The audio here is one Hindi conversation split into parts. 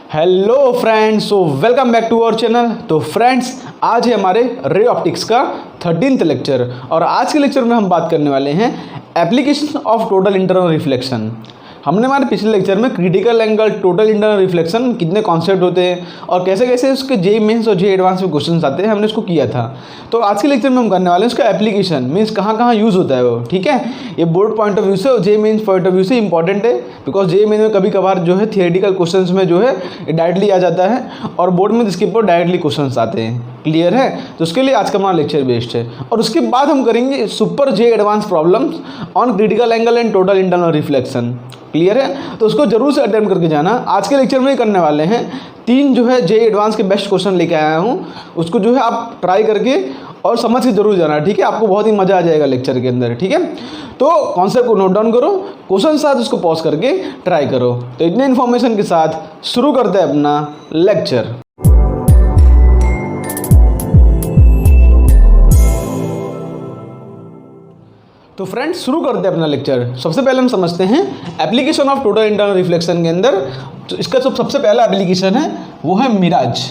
Hello friends, so welcome back to our channel. तो फ्रेंड्स, आज है हमारे रे ऑप्टिक्स का 13th लेक्चर और आज के लेक्चर में हम बात करने वाले हैं application of total internal reflection. हमने हमारे पिछले लेक्चर में critical angle, total internal reflection, कितने कॉन्सेप्ट होते हैं और कैसे कैसे उसके जे मेंस और जे एडवांस में क्वेश्चंस आते हैं, हमने इसको किया था। तो आज के लेक्चर में हम करने वाले हैं उसका एप्लीकेशन, मीन्स कहाँ कहाँ यूज़ होता है वो। ठीक है, ये बोर्ड पॉइंट ऑफ व्यू से और जे मेंस पॉइंट ऑफ व्यू से इंपॉर्टेंट है, बिकॉज जे मेंस में कभी कभार जो है थियोरेटिकल क्वेश्चंस में जो है डायरेक्टली आ जाता है और बोर्ड में इसके ऊपर डायरेक्टली क्वेश्चंस आते हैं। क्लियर है? तो उसके लिए आज का हमारा लेक्चर बेस्ड है और उसके बाद हम करेंगे super J advance problems on critical angle and total internal reflection. Clear है? तो उसको जरूर से अटेम्प्ट करके जाना। आज के लेक्चर में ही करने वाले हैं 3 जो है जे एडवांस के बेस्ट क्वेश्चन लेके आया हूँ, उसको जो है आप ट्राई करके और समझ के जरूर जाना। ठीक है, आपको बहुत ही मजा आ जाएगा लेक्चर के अंदर। ठीक है, तो कॉन्सेप्ट को नोट डाउन करो, क्वेश्चन साथ उसको पॉज करके ट्राई करो। तो इतने इन्फॉर्मेशन के साथ शुरू करते हैं अपना लेक्चर। तो फ्रेंड्स, शुरू करते हैं अपना लेक्चर। सबसे पहले हम समझते हैं application of total internal reflection के अंदर। तो इसका सबसे पहला एप्लीकेशन है वो है मिराज।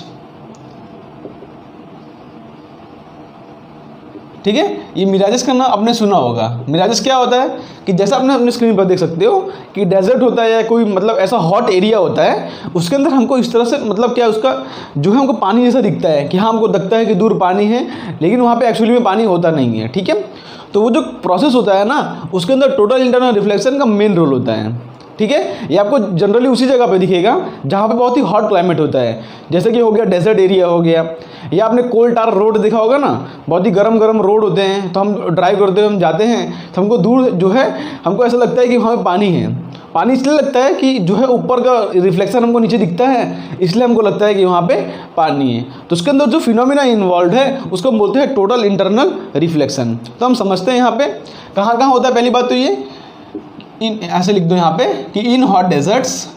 ठीक है, ये मिराजेस का नाम आपने सुना होगा। मिराजेस क्या होता है कि जैसा आपने अपने स्क्रीन पर देख सकते हो कि डेजर्ट होता है या कोई मतलब ऐसा हॉट एरिया होता है, उसके अंदर हमको इस तरह से मतलब क्या उसका जो है हमको पानी जैसा दिखता है कि हाँ, हमको लगता है कि दूर पानी है, लेकिन वहाँ पे एक्चुअली में पानी होता नहीं है। ठीक है, तो वो जो प्रोसेस होता है ना, उसके अंदर टोटल इंटरनल रिफ्लेक्शन का मेन रोल होता है। ठीक है, ये आपको जनरली उसी जगह पे दिखेगा जहाँ पे बहुत ही हॉट क्लाइमेट होता है, जैसे कि हो गया डेजर्ट एरिया हो गया, या आपने कोल टार रोड देखा होगा ना, बहुत ही गरम गरम रोड होते हैं। तो हम ड्राइव करते हुए हम जाते हैं तो हमको दूर जो है हमको ऐसा लगता है कि वहाँ पे पानी है। पानी इसलिए लगता है कि जो है ऊपर का रिफ्लेक्शन हमको नीचे दिखता है, इसलिए हमको लगता है कि वहाँ पे पानी है। तो उसके अंदर जो फिनोमिना इन्वॉल्व है उसको हम बोलते हैं टोटल इंटरनल रिफ्लेक्शन। तो हम समझते हैं यहाँ पे कहाँ कहाँ होता है। पहली बात तो ये इन ऐसे लिख दो यहाँ पे कि इन हॉट डेजर्ट्स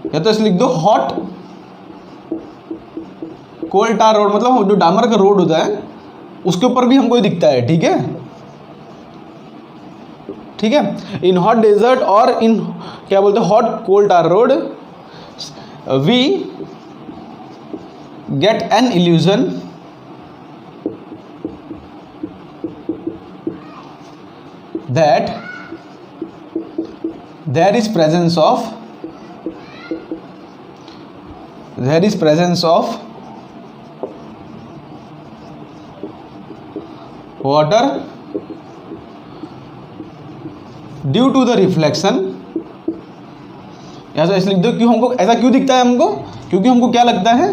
या तो ऐसे लिख दो हॉट कोल टार रोड, मतलब जो डामर का रोड होता है उसके ऊपर भी हमको दिखता है। ठीक है, ठीक है, इन हॉट डेजर्ट और इन क्या बोलते हैं hot coal tar road we get an illusion that there is presence of water due to the reflection। ऐसा इसलिए लिख दो क्यों हमको ऐसा क्यों दिखता है हमको, क्योंकि हमको क्या लगता है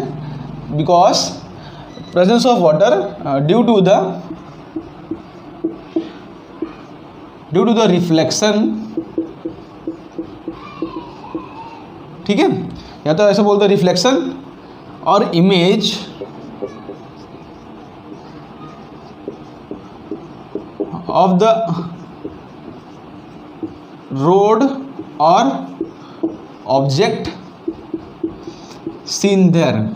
because presence of water due to the reflection. ठीक है, या तो ऐसे बोलते हैं रिफ्लेक्शन और इमेज ऑफ द रोड और ऑब्जेक्ट सीन देयर।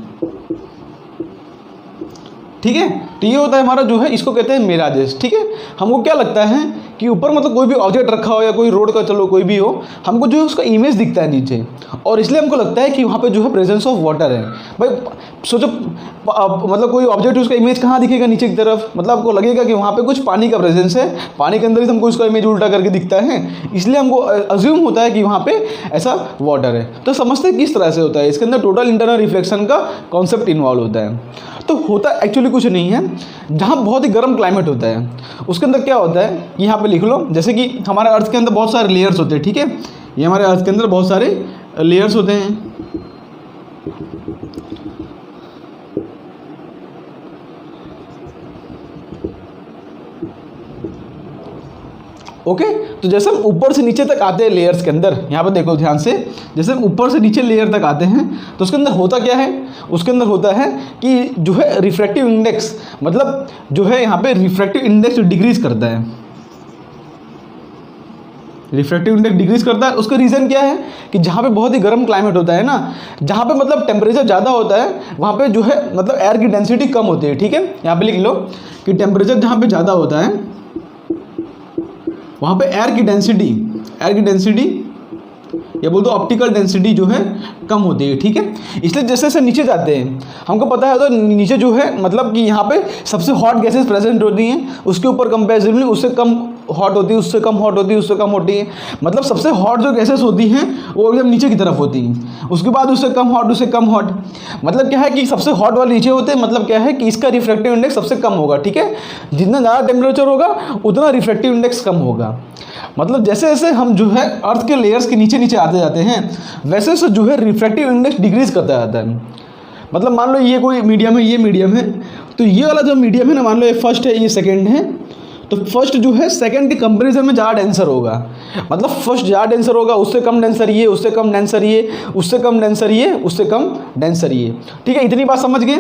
ठीक है, तो ये होता है हमारा जो है, इसको कहते हैं मिराजेस। ठीक है, हमको क्या लगता है कि ऊपर मतलब कोई भी ऑब्जेक्ट रखा हो या कोई रोड का चलो कोई भी हो, हमको जो है उसका इमेज दिखता है नीचे, और इसलिए हमको लगता है कि वहाँ पे जो है प्रेजेंस ऑफ वाटर है। भाई सोचो मतलब कोई ऑब्जेक्ट उसका इमेज कहाँ दिखेगा, नीचे की तरफ, मतलब आपको लगेगा कि वहाँ पे कुछ पानी का प्रेजेंस है, पानी के अंदर ही हमको उसका इमेज उल्टा करके दिखता है, इसलिए हमको अज्यूम होता है कि वहाँ पे ऐसा वाटर है। तो समझते हैं किस तरह से होता है, इसके अंदर टोटल इंटरनल रिफ्लेक्शन का कॉन्सेप्ट इन्वॉल्व होता है। तो होता एक्चुअली कुछ नहीं है, जहाँ बहुत ही गर्म क्लाइमेट होता है उसके अंदर क्या होता है, यहाँ पे लिख लो, जैसे कि हमारे अर्थ के अंदर बहुत सारे लेयर्स होते हैं। ठीक है, ये हमारे अर्थ के अंदर बहुत सारे लेयर्स होते हैं। ओके, तो जैसे हम ऊपर से नीचे तक आते हैं लेयर्स के अंदर, यहाँ पे देखो ध्यान से, जैसे हम ऊपर से नीचे लेयर तक आते हैं तो उसके अंदर होता क्या है, उसके अंदर होता है कि जो है रिफ्रैक्टिव इंडेक्स, मतलब जो है यहाँ पे रिफ्रैक्टिव इंडेक्स डिक्रीज करता है। रिफ्रैक्टिव इंडेक्स डिक्रीज करता है। उसका रीज़न क्या है कि जहाँ पे बहुत ही गर्म क्लाइमेट होता है ना, जहाँ पे मतलब टेम्परेचर ज़्यादा होता है, वहाँ पे जो है मतलब एयर की डेंसिटी कम होती है। ठीक है, यहाँ पे लिख लो कि टेम्परेचर जहाँ पे ज़्यादा होता है वहाँ पे एयर की डेंसिटी एयर की डेंसिटी या बोल दो ऑप्टिकल डेंसिटी जो है कम होती है, ठीक है। इसलिए जैसे जैसे नीचे जाते हैं हमको पता है तो नीचे जो है मतलब कि यहाँ पे सबसे हॉट गैसेस प्रेजेंट होती हैं, उसके ऊपर कंपेरेटिवली उससे कम हॉट होती है, उससे कम हॉट होती है, उससे कम होती है। मतलब सबसे हॉट जो गैसेस होती हैं वो एकदम नीचे की तरफ होती हैं, उसके बाद उससे कम हॉट, उससे कम हॉट। मतलब क्या है कि सबसे हॉट वाले नीचे होते हैं, मतलब क्या है कि इसका रिफ्रैक्टिव इंडेक्स सबसे कम होगा, ठीक है। जितना ज़्यादा टेम्परेचर होगा उतना रिफ्रैक्टिव इंडेक्स कम होगा। मतलब जैसे जैसे हम जो है अर्थ के लेयर्स के नीचे नीचे आते जाते हैं वैसे वैसे जो है रिफ्रैक्टिव इंडेक्स डिक्रीज करता जाता है। मतलब मान लो ये कोई मीडियम है, ये मीडियम है, तो ये वाला जो मीडियम है ना, मान लो ये फर्स्ट है, ये सेकंड है, तो फर्स्ट जो है सेकंड के कंपैरिजन में ज़्यादा डेंसर होगा। मतलब फर्स्ट ज़्यादा डेंसर होगा, उससे कम डेंसर ये, उससे कम डेंसर ये, उससे कम डेंसर ये, उससे कम डेंसर ये, ठीक है। इतनी बात समझ गए,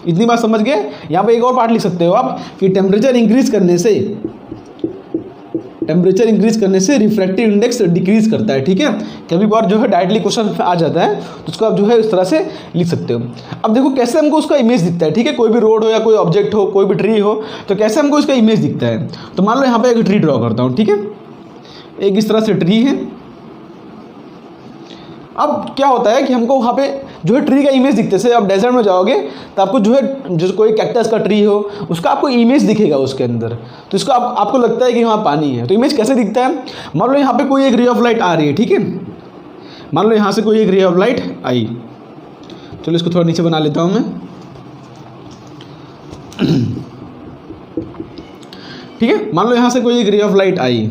इतनी बात समझ गए। यहाँ पे एक और पार्ट लिख सकते हो आप कि टेम्परेचर इंक्रीज करने से रिफ्रैक्टिव इंडेक्स डिक्रीज करता है, ठीक है। कभी बार जो है डायरेक्टली क्वेश्चन आ जाता है तो उसको आप जो है इस तरह से लिख सकते हो। अब देखो कैसे हमको उसका इमेज दिखता है, ठीक है। कोई भी रोड हो या कोई ऑब्जेक्ट हो, कोई भी ट्री हो, तो कैसे हमको इसका इमेज दिखता है। तो मान लो यहाँ पे एक ट्री ड्रॉ करता हूँ, ठीक है। एक इस तरह से ट्री है। अब क्या होता है कि हमको वहाँ पे जो है ट्री का इमेज दिखते से, अब डेजर्ट में जाओगे तो आपको जो है जो कोई कैक्टस का ट्री हो उसका आपको इमेज दिखेगा उसके अंदर, तो इसको आपको लगता है कि वहाँ पानी है। तो इमेज कैसे दिखता है, मान लो यहाँ पे कोई एक रे ऑफ लाइट आ रही है, ठीक है। मान लो यहाँ से कोई एक रे ऑफ लाइट आई, चलो इसको थोड़ा नीचे बना लेता हूँ मैं, ठीक है। मान लो यहाँ से कोई एक रे ऑफ लाइट आई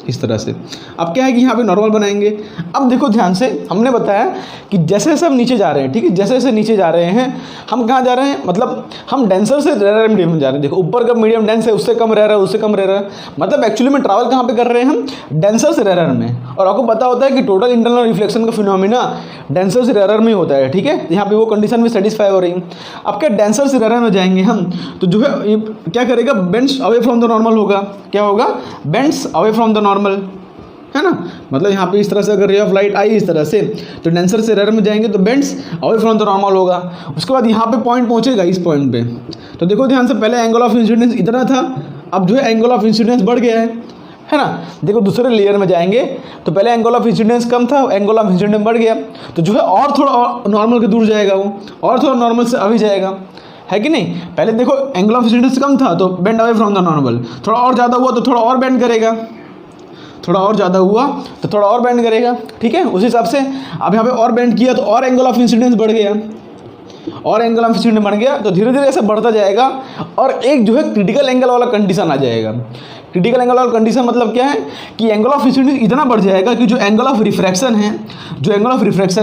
इस तरह से। अब क्या है कि यहाँ पे नॉर्मल बनाएंगे। अब देखो ध्यान से, हमने बताया कि जैसे जैसे हम नीचे जा रहे हैं, ठीक है, जैसे जैसे नीचे जा रहे हैं हम कहाँ जा रहे हैं, मतलब हम डेंसर से रेयर मीडियम में जा रहे हैं। देखो ऊपर का मीडियम डेंस है, उससे कम रेयर है, उससे कम रेयर है। मतलब एक्चुअली में ट्रैवल कहाँ पे कर रहे हैं हम, डेंसर से रेयर में। और आपको पता होता है कि टोटल इंटरनल रिफ्लेक्शन का फिनोमिना डेंसर से रेयर में होता है, ठीक है। यहाँ पे वो कंडीशन भी सेटिस्फाई हो रही है। अब क्या डेंसर से रेयर में जाएंगे हम तो जो है क्या करेगा, bends away from the normal होगा। क्या होगा, bends away from the normal, है ना। मतलब यहाँ पे इस तरह से अगर रे ऑफ लाइट आई इस तरह से तो डेंसर से रेयर में जाएंगे तो bends away from the normal होगा। उसके बाद यहाँ पे पॉइंट पहुँचेगा इस पॉइंट पे, तो देखो ध्यान से, पहले एंगल ऑफ इंसिडेंस इतना था, अब जो है एंगल ऑफ इंसिडेंस बढ़ गया है ना। देखो दूसरे लेयर में जाएंगे तो पहले एंगल ऑफ इंसिडेंस कम था, एंगल ऑफ इंसिडेंस बढ़ गया, तो जो है और थोड़ा और नॉर्मल के दूर जाएगा वो, और थोड़ा नॉर्मल से अभी जाएगा, है कि नहीं। पहले देखो एंगल ऑफ इंसिडेंस कम था तो bend away from the normal, थोड़ा और ज़्यादा हुआ तो थोड़ा और बेंड करेगा, थोड़ा और ज़्यादा हुआ तो थोड़ा और बेंड करेगा, ठीक है। उस हिसाब से अब यहाँ पे और बेंड किया तो और एंगल ऑफ इंसिडेंस बढ़ गया, और एंगल ऑफ इंसिडेंस बढ़ गया तो धीरे धीरे ऐसे बढ़ता जाएगा और एक जो है क्रिटिकल एंगल वाला कंडीशन आ जाएगा। क्रिटिकल एंगल वाला कंडीशन मतलब क्या है कि एंगल ऑफ इंसिडेंस इतना बढ़ जाएगा कि जो एंगल ऑफ रिफ्रैक्शन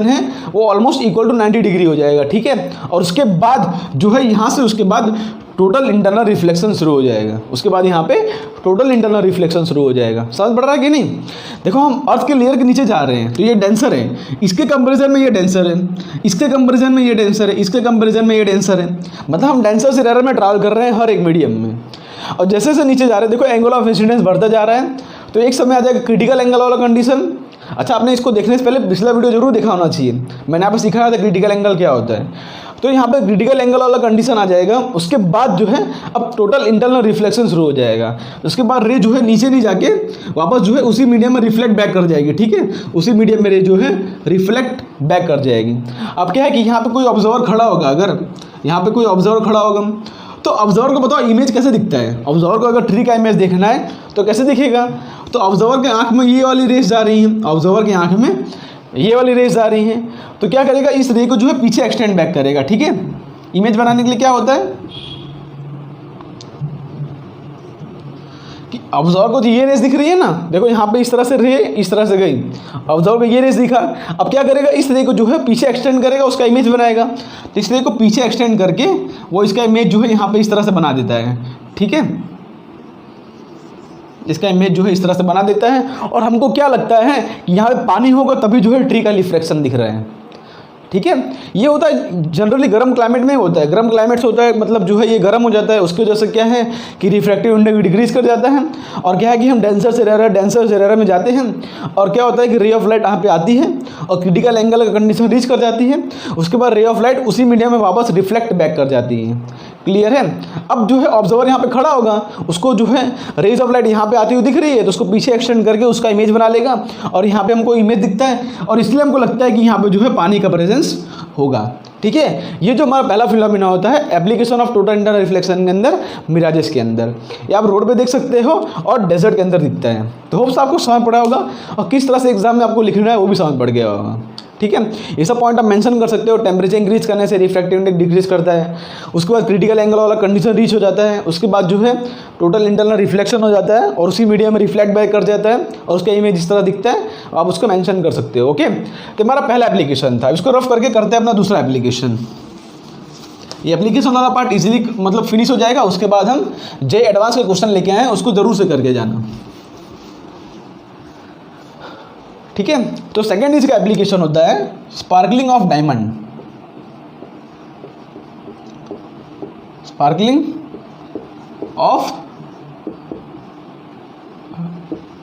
है वो ऑलमोस्ट इक्वल टू 90 डिग्री हो जाएगा, ठीक है। और उसके बाद जो है यहाँ से उसके बाद टोटल इंटरनल रिफ्लेक्शन शुरू हो जाएगा। उसके बाद यहाँ पे टोटल इंटरनल रिफ्लेक्शन शुरू हो जाएगा। समझ पड़ रहा है कि नहीं। देखो हम अर्थ के लेयर के नीचे जा रहे हैं तो ये डेंसर है, इसके कंपैरिजन में ये डेंसर है, इसके कंपैरिजन में ये डेंसर है, इसके कंपैरिजन में ये डेंसर है। मतलब हम डेंसर से रेयर में ट्रैवल कर रहे हैं हर एक मीडियम में। और जैसे जैसे नीचे जा रहे हैं देखो एंगल ऑफ इंसिडेंस बढ़ता जा रहा है, तो एक समय आ जाएगा क्रिटिकल एंगल वाला कंडीशन। अच्छा, आपने इसको देखने से पहले पिछला वीडियो जरूर देखा होना चाहिए, मैंने यहाँ पे सिखाया था क्रिटिकल एंगल क्या होता है। तो यहाँ पे क्रिटिकल एंगल वाला कंडीशन आ जाएगा। उसके बाद जो है अब टोटल इंटरनल रिफ्लेक्शन शुरू हो जाएगा। उसके बाद रे जो है नीचे नहीं जाके वापस जो है उसी मीडियम में रिफ्लेक्ट बैक कर जाएगी, ठीक है। उसी मीडियम में रे जो है रिफ्लेक्ट बैक कर जाएगी। अब क्या है कि यहाँ पे कोई ऑब्जर्वर खड़ा होगा, अगर यहाँ पे कोई ऑब्जर्वर खड़ा होगा तो ऑब्जर्वर को बताओ इमेज कैसे दिखता है। ऑब्जर्वर को अगर ट्री का इमेज देखना है तो कैसे दिखेगा, तो ऑब्जर्वर के आँख में ये वाली रेस जा रही है, ऑब्जर्वर की आँख में ये वाली रेस आ रही है, तो क्या करेगा इस रे को जो है पीछे एक्सटेंड बैक करेगा, ठीक है। इमेज बनाने के लिए क्या होता है कि ऑब्जर्वर को तो ये रेस दिख रही है ना, देखो यहाँ पे इस तरह से रे इस तरह से गई, ऑब्जर्वर को ये रेस दिखा। अब क्या करेगा इस रे को जो है पीछे एक्सटेंड करेगा, उसका इमेज बनाएगा। तो इस रे को पीछे एक्सटेंड करके वो इसका इमेज जो है यहाँ पे इस तरह से बना देता है, ठीक है। इसका इमेज जो है इस तरह से बना देता है। और हमको क्या लगता है कि यहाँ पे पानी होगा तभी जो है ट्री का रिफ्लेक्शन दिख रहा है, ठीक है। ये होता है जनरली गर्म क्लाइमेट में होता है, गर्म क्लाइमेट से होता है, मतलब जो है ये गर्म हो जाता है, उसकी वजह से क्या है कि रिफ्रैक्टिव इंडेक्स डिक्रीज कर जाता है। और क्या है कि हम डेंसर से रेयर में जाते हैं और क्या होता है कि रे ऑफ लाइट यहाँ पे आती है और क्रिटिकल एंगल का कंडीशन रीच कर जाती है। उसके बाद रे ऑफ लाइट उसी मीडियम में वापस रिफ्लेक्ट बैक कर जाती है, क्लियर है। अब जो है ऑब्जर्वर यहाँ पे खड़ा होगा, उसको जो है रेज ऑफ लाइट यहाँ पे आती हुई दिख रही है, तो उसको पीछे एक्सटेंड करके उसका इमेज बना लेगा, और यहाँ पे हमको इमेज दिखता है, और इसलिए हमको लगता है कि यहाँ पे जो है पानी का प्रेजेंस होगा। ठीक है, ये जो हमारा पहला फिनोमेना होता है application of total internal reflection के अंदर, मिराजेस के अंदर। ये आप रोड पे देख सकते हो और डेजर्ट के अंदर दिखता है। तो होप्स आपको समझ पड़ा होगा, और किस तरह से एग्जाम में आपको लिखना है वो भी समझ पड़ गया होगा। ठीक है, ये सब पॉइंट आप मेंशन कर सकते हो। टेम्परेचर इंक्रीज करने से रिफ्रैक्टिव इंडेक्स डिक्रीज करता है, उसके बाद क्रिटिकल एंगल वाला कंडीशन रीच हो जाता है, उसके बाद जो है टोटल इंटरनल रिफ्लेक्शन हो जाता है और उसी मीडियम में रिफ्लेक्ट बैक कर जाता है और उसका इमेज इस तरह दिखता है, आप उसको मेंशन कर सकते हो। ओके, तो हमारा पहला एप्लीकेशन था, इसको रफ करके करते हैं अपना दूसरा एप्लीकेशन। ये एप्लीकेशन वाला पार्ट इजीली मतलब फिनिश हो जाएगा, उसके बाद हम जे एडवांस के क्वेश्चन लेके आए हैं, उसको जरूर से करके जाना। ठीक है, तो सेकेंड इसका एप्लीकेशन होता है sparkling of diamond. Sparkling of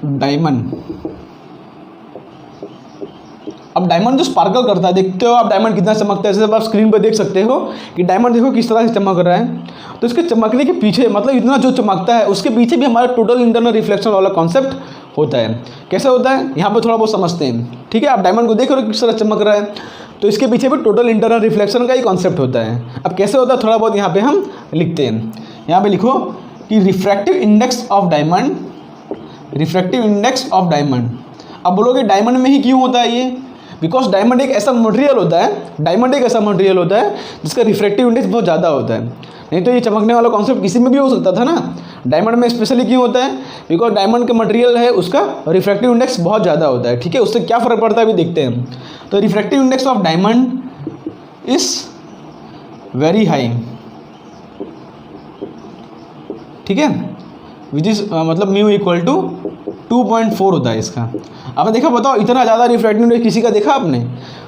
diamond. अब डायमंड जो स्पार्कल करता है, देखते हो आप डायमंड कितना चमकता है, जैसे आप स्क्रीन पर देख सकते हो कि डायमंड देखो किस तरह से चमक रहा है। तो इसके चमकने के पीछे मतलब इतना जो चमकता है उसके पीछे भी हमारा टोटल इंटरनल रिफ्लेक्शन वाला कॉन्सेप्ट होता है। कैसे होता है यहाँ पे थोड़ा बहुत समझते हैं। ठीक है, आप डायमंड को देख रहे हो किस तरह चमक रहा है, तो इसके पीछे भी टोटल इंटरनल रिफ्लेक्शन का ही कॉन्सेप्ट होता है। अब कैसे होता है थोड़ा बहुत यहाँ पे हम लिखते हैं। यहाँ पे लिखो कि refractive index of diamond, refractive index of diamond. अब बोलोगे डायमंड में ही क्यों होता है ये? बिकॉज डायमंड एक ऐसा मटेरियल होता है, डायमंड एक ऐसा मटेरियल होता है जिसका रिफ्रैक्टिव इंडेक्स बहुत ज़्यादा होता है। नहीं तो ये चमकने वाला कॉन्सेप्ट किसी में भी हो सकता था ना, डायमंड में स्पेशली क्यों होता है? बिकॉज डायमंड का मटेरियल है, उसका रिफ्रैक्टिव इंडेक्स बहुत ज़्यादा होता है। ठीक है, उससे क्या फ़र्क पड़ता है अभी देखते हैं। तो refractive index of diamond is very high. ठीक है, विच इज़ मतलब म्यू इक्वल टू 2.4 होता है इसका। आपने देखा, बताओ इतना ज़्यादा रिफ्रैक्टिव इंडेक्स किसी का देखा आपने?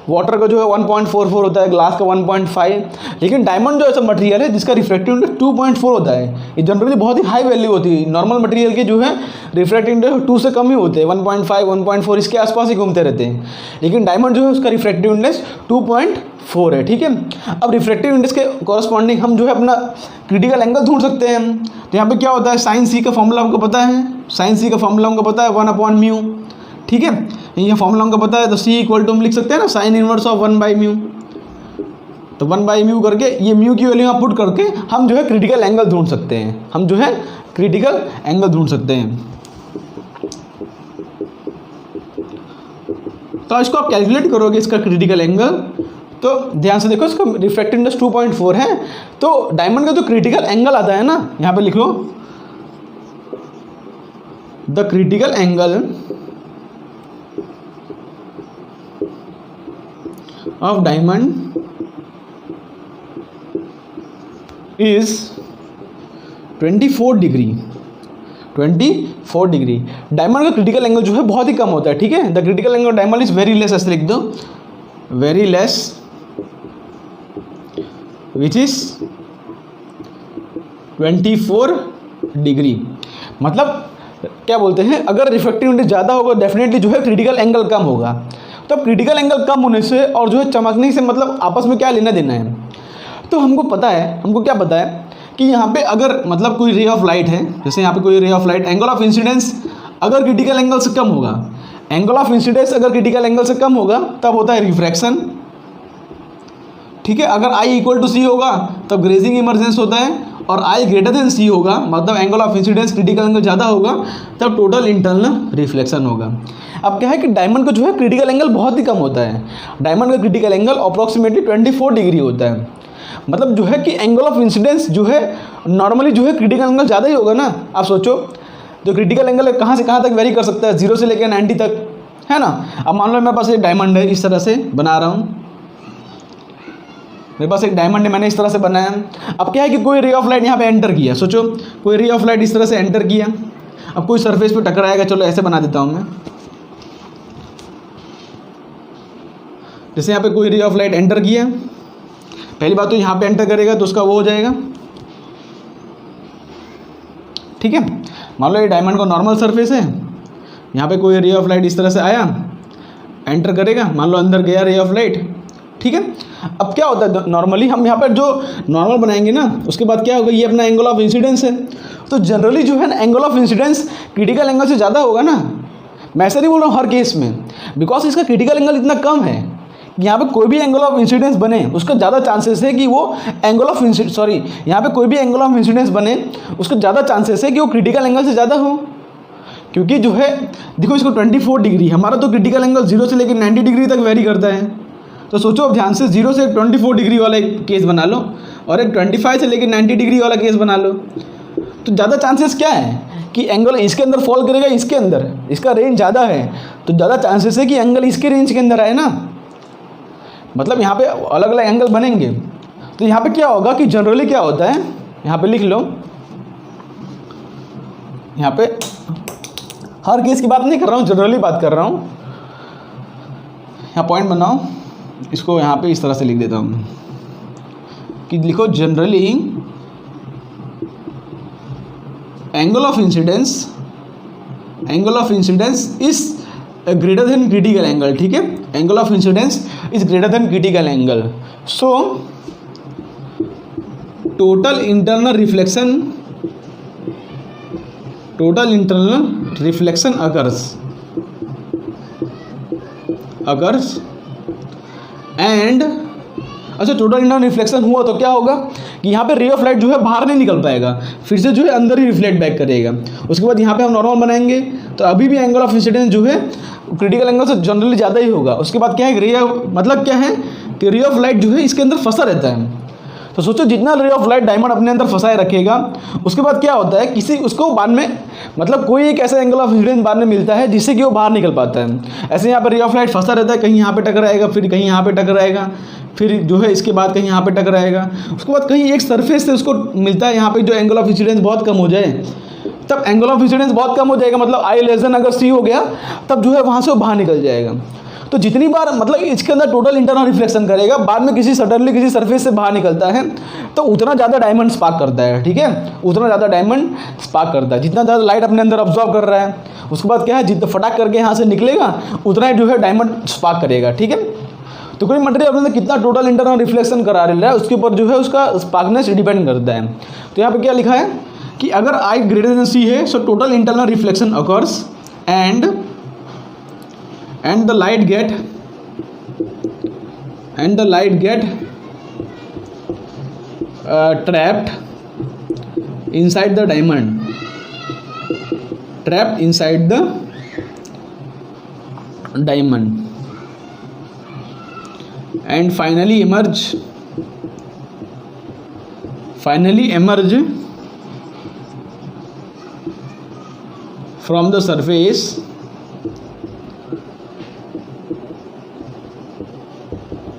वाटर का जो है 1.44 होता है, ग्लास का 1.5, लेकिन डायमंड जो ऐसा मटेरियल है जिसका रिफ्रैक्टिव इंडेक्स 2.4 होता है। ये जनरली बहुत ही हाई वैल्यू होती है। नॉर्मल मटेरियल के जो है रिफ्रैक्टिव इंडेक्स 2 से कम ही होते हैं, 1.5 1.4 इसके आसपास ही घूमते रहते हैं, लेकिन डायमंड जो है उसका रिफ्रैक्टिव इंडेक्स 2.4 है। ठीक है, अब रिफ्रैक्टिव इंडेक्स के कॉरस्पॉन्डिंग हम जो है अपना क्रिटिकल एंगल ढूंढ सकते हैं। तो यहाँ पे क्या होता है, साइन सी का फॉर्मूला हमको पता है, साइन सी का फॉर्मूला हमको पता है 1/μ। ठीक है, ये फॉर्मूला हमको पता है, तो सी इक्वल टू हम लिख सकते हैं ना साइन इनवर्स ऑफ 1/μ। तो 1/μ करके ये म्यू की वैल्यू यहाँ पुट करके हम जो है क्रिटिकल एंगल ढूंढ सकते हैं, हम जो है क्रिटिकल एंगल ढूंढ सकते हैं। तो इसको आप कैलकुलेट करोगे इसका क्रिटिकल एंगल, तो ध्यान से देखो इसका रिफ्रैक्टिव इंडेक्स 2.4 है, तो डायमंड का जो क्रिटिकल एंगल आता है ना, यहाँ पे लिख लो the critical angle of diamond is 24 degree. 24 degree diamond का क्रिटिकल एंगल जो है बहुत ही कम होता है। ठीक है, the critical angle diamond is very less, ऐसे लिख दो, very less which is 24 degree. मतलब क्या बोलते हैं, अगर रिफ्रैक्टिव इंडेक्स ज़्यादा होगा डेफिनेटली जो है क्रिटिकल एंगल कम होगा। तो अब क्रिटिकल एंगल कम होने से और जो है चमकने से मतलब आपस में क्या लेना देना है? तो हमको पता है, हमको क्या पता है कि यहाँ पे अगर मतलब कोई रे ऑफ लाइट है, जैसे यहाँ पे कोई ray of light, angle of incidence अगर क्रिटिकल एंगल से कम होगा, एंगल ऑफ इंसिडेंस अगर क्रिटिकल एंगल से कम होगा तब होता है रिफ्रैक्शन। ठीक है, अगर I इक्वल टू सी होगा तब ग्रेजिंग इमर्जेंस होता है, और I ग्रेटर देन सी होगा मतलब angle of incidence critical angle ज़्यादा होगा तब टोटल इंटरनल रिफ्लेक्शन होगा। अब क्या है कि डायमंड का जो है क्रिटिकल एंगल बहुत ही कम होता है, डायमंड का क्रिटिकल एंगल अप्रॉक्सीमेटली 24 डिग्री होता है। मतलब जो है कि एंगल ऑफ इंसिडेंस जो है नॉर्मली जो है क्रिटिकल एंगल ज़्यादा ही होगा ना। आप सोचो, जो क्रिटिकल एंगल है कहाँ से कहाँ तक वेरी कर सकता है, 0 से लेकर 90 तक, है ना। अब मान लो मेरे पास एक डायमंड है, इस तरह से बना रहा हूँ, मेरे पास एक डायमंड है, मैंने इस तरह से बनाया। अब क्या है कि कोई रे ऑफ लाइट यहाँ पे एंटर किया, सोचो कोई रे ऑफ लाइट इस तरह से एंटर किया, अब कोई सरफेस पे टकराएगा, चलो ऐसे बना देता हूँ मैं, जैसे यहाँ पे कोई रे ऑफ लाइट एंटर किया, पहली बात तो यहाँ पे एंटर करेगा तो उसका वो हो जाएगा। ठीक है, मान लो ये डायमंड का नॉर्मल सरफेस है, यहाँ पे कोई रे ऑफ लाइट इस तरह से आया, एंटर करेगा, मान लो अंदर गया रे ऑफ लाइट, ठीक है। अब क्या होता है, नॉर्मली हम यहाँ पर जो नॉर्मल बनाएंगे ना, उसके बाद क्या होगा, ये अपना एंगल ऑफ इंसिडेंस है। तो जनरली जो है ना angle of incidence critical angle से ज़्यादा होगा ना। मैं ऐसा नहीं बोल रहा हूँ हर केस में, बिकॉज इसका क्रिटिकल एंगल इतना कम है, यहाँ पे कोई भी एंगल ऑफ इंसिडेंस बने उसका ज़्यादा चांसेस है कि वो एंगल ऑफ यहाँ पे कोई भी एंगल ऑफ इंसिडेंस बने उसका ज़्यादा चांसेस है कि वो क्रिटिकल एंगल से ज़्यादा हो। क्योंकि जो है देखो, इसको 24 डिग्री, हमारा तो क्रिटिकल एंगल 0 से लेकर 90 डिग्री तक वेरी करता है। तो सोचो अब ध्यान से, 0 से एक 24 डिग्री वाला एक केस बना लो और एक 25 से लेकर 90 डिग्री वाला केस बना लो। तो ज़्यादा चांसेस क्या है कि एंगल इसके अंदर फॉल करेगा, इसके अंदर, इसका रेंज ज़्यादा है तो ज़्यादा चांसेस है कि एंगल इसके रेंज के अंदर आए ना। मतलब यहाँ पे अलग अलग एंगल बनेंगे। तो यहाँ पे क्या होगा कि जनरली क्या होता है, यहाँ पे लिख लो, यहाँ पे हर केस की बात नहीं कर रहा हूँ, जनरली बात कर रहा हूँ। यहाँ पॉइंट बनाओ, इसको यहाँ पे इस तरह से लिख देता हूँ कि लिखो generally angle of incidence is greater than critical angle. ठीक है, angle of incidence is greater than critical angle. So total internal reflection occurs and अच्छा, टोटल इंटरनल रिफ्लेक्शन हुआ तो क्या होगा कि यहाँ पे रे ऑफ लाइट जो है बाहर नहीं निकल पाएगा, फिर से जो है अंदर ही रिफ्लेक्ट बैक करेगा। उसके बाद यहाँ पे हम नॉर्मल बनाएंगे तो अभी भी एंगल ऑफ इंसिडेंस जो है क्रिटिकल एंगल से जनरली ज़्यादा ही होगा। उसके बाद क्या है, रे मतलब क्या है कि रे ऑफ लाइट जो है इसके अंदर फंसा रहता है। तो सोचो जितना रे ऑफ लाइट डायमंड अपने अंदर फंसाए रखेगा, उसके बाद क्या होता है, किसी उसको बाद में मतलब कोई एक ऐसा एंगल ऑफ इंसिडेंस बाद में मिलता है जिससे कि वो बाहर निकल पाता है। ऐसे यहाँ पर रे ऑफ लाइट फंसा रहता है, कहीं यहाँ पे टकराएगा, फिर कहीं यहाँ पे टकराएगा, फिर जो है इसके बाद कहीं यहाँ पे टकराएगा, उसके बाद कहीं एक सरफेस से उसको मिलता है यहाँ पे जो एंगल ऑफ इंसिडेंस बहुत कम हो जाए, तब एंगल ऑफ इंसिडेंस बहुत कम हो जाएगा, मतलब आई लेस देन अगर सी हो गया तब जो है वहाँ से वो बाहर निकल जाएगा। तो जितनी बार मतलब इसके अंदर टोटल इंटरनल रिफ्लेक्शन करेगा, बाद में किसी सडनली किसी सरफेस से बाहर निकलता है तो उतना ज़्यादा डायमंड स्पार्क करता है। ठीक है, उतना ज़्यादा डायमंड स्पार्क करता है, जितना ज़्यादा लाइट अपने अंदर ऑब्जॉर्व कर रहा है। उसके बाद क्या है, जितना फटाक करके यहाँ से निकलेगा उतना ही जो है डायमंड स्पार्क करेगा। ठीक है, तो कोई मटेरियल अपने अंदर कितना टोटल इंटरनल रिफ्लेक्शन करा रहा है उसके ऊपर जो है उसका स्पार्कनेस डिपेंड करता है। तो यहाँ पे क्या लिखा है कि अगर आई ग्रेटर देन सी है, so total internal reflection occurs and the light get trapped inside the diamond, and finally emerge from the surface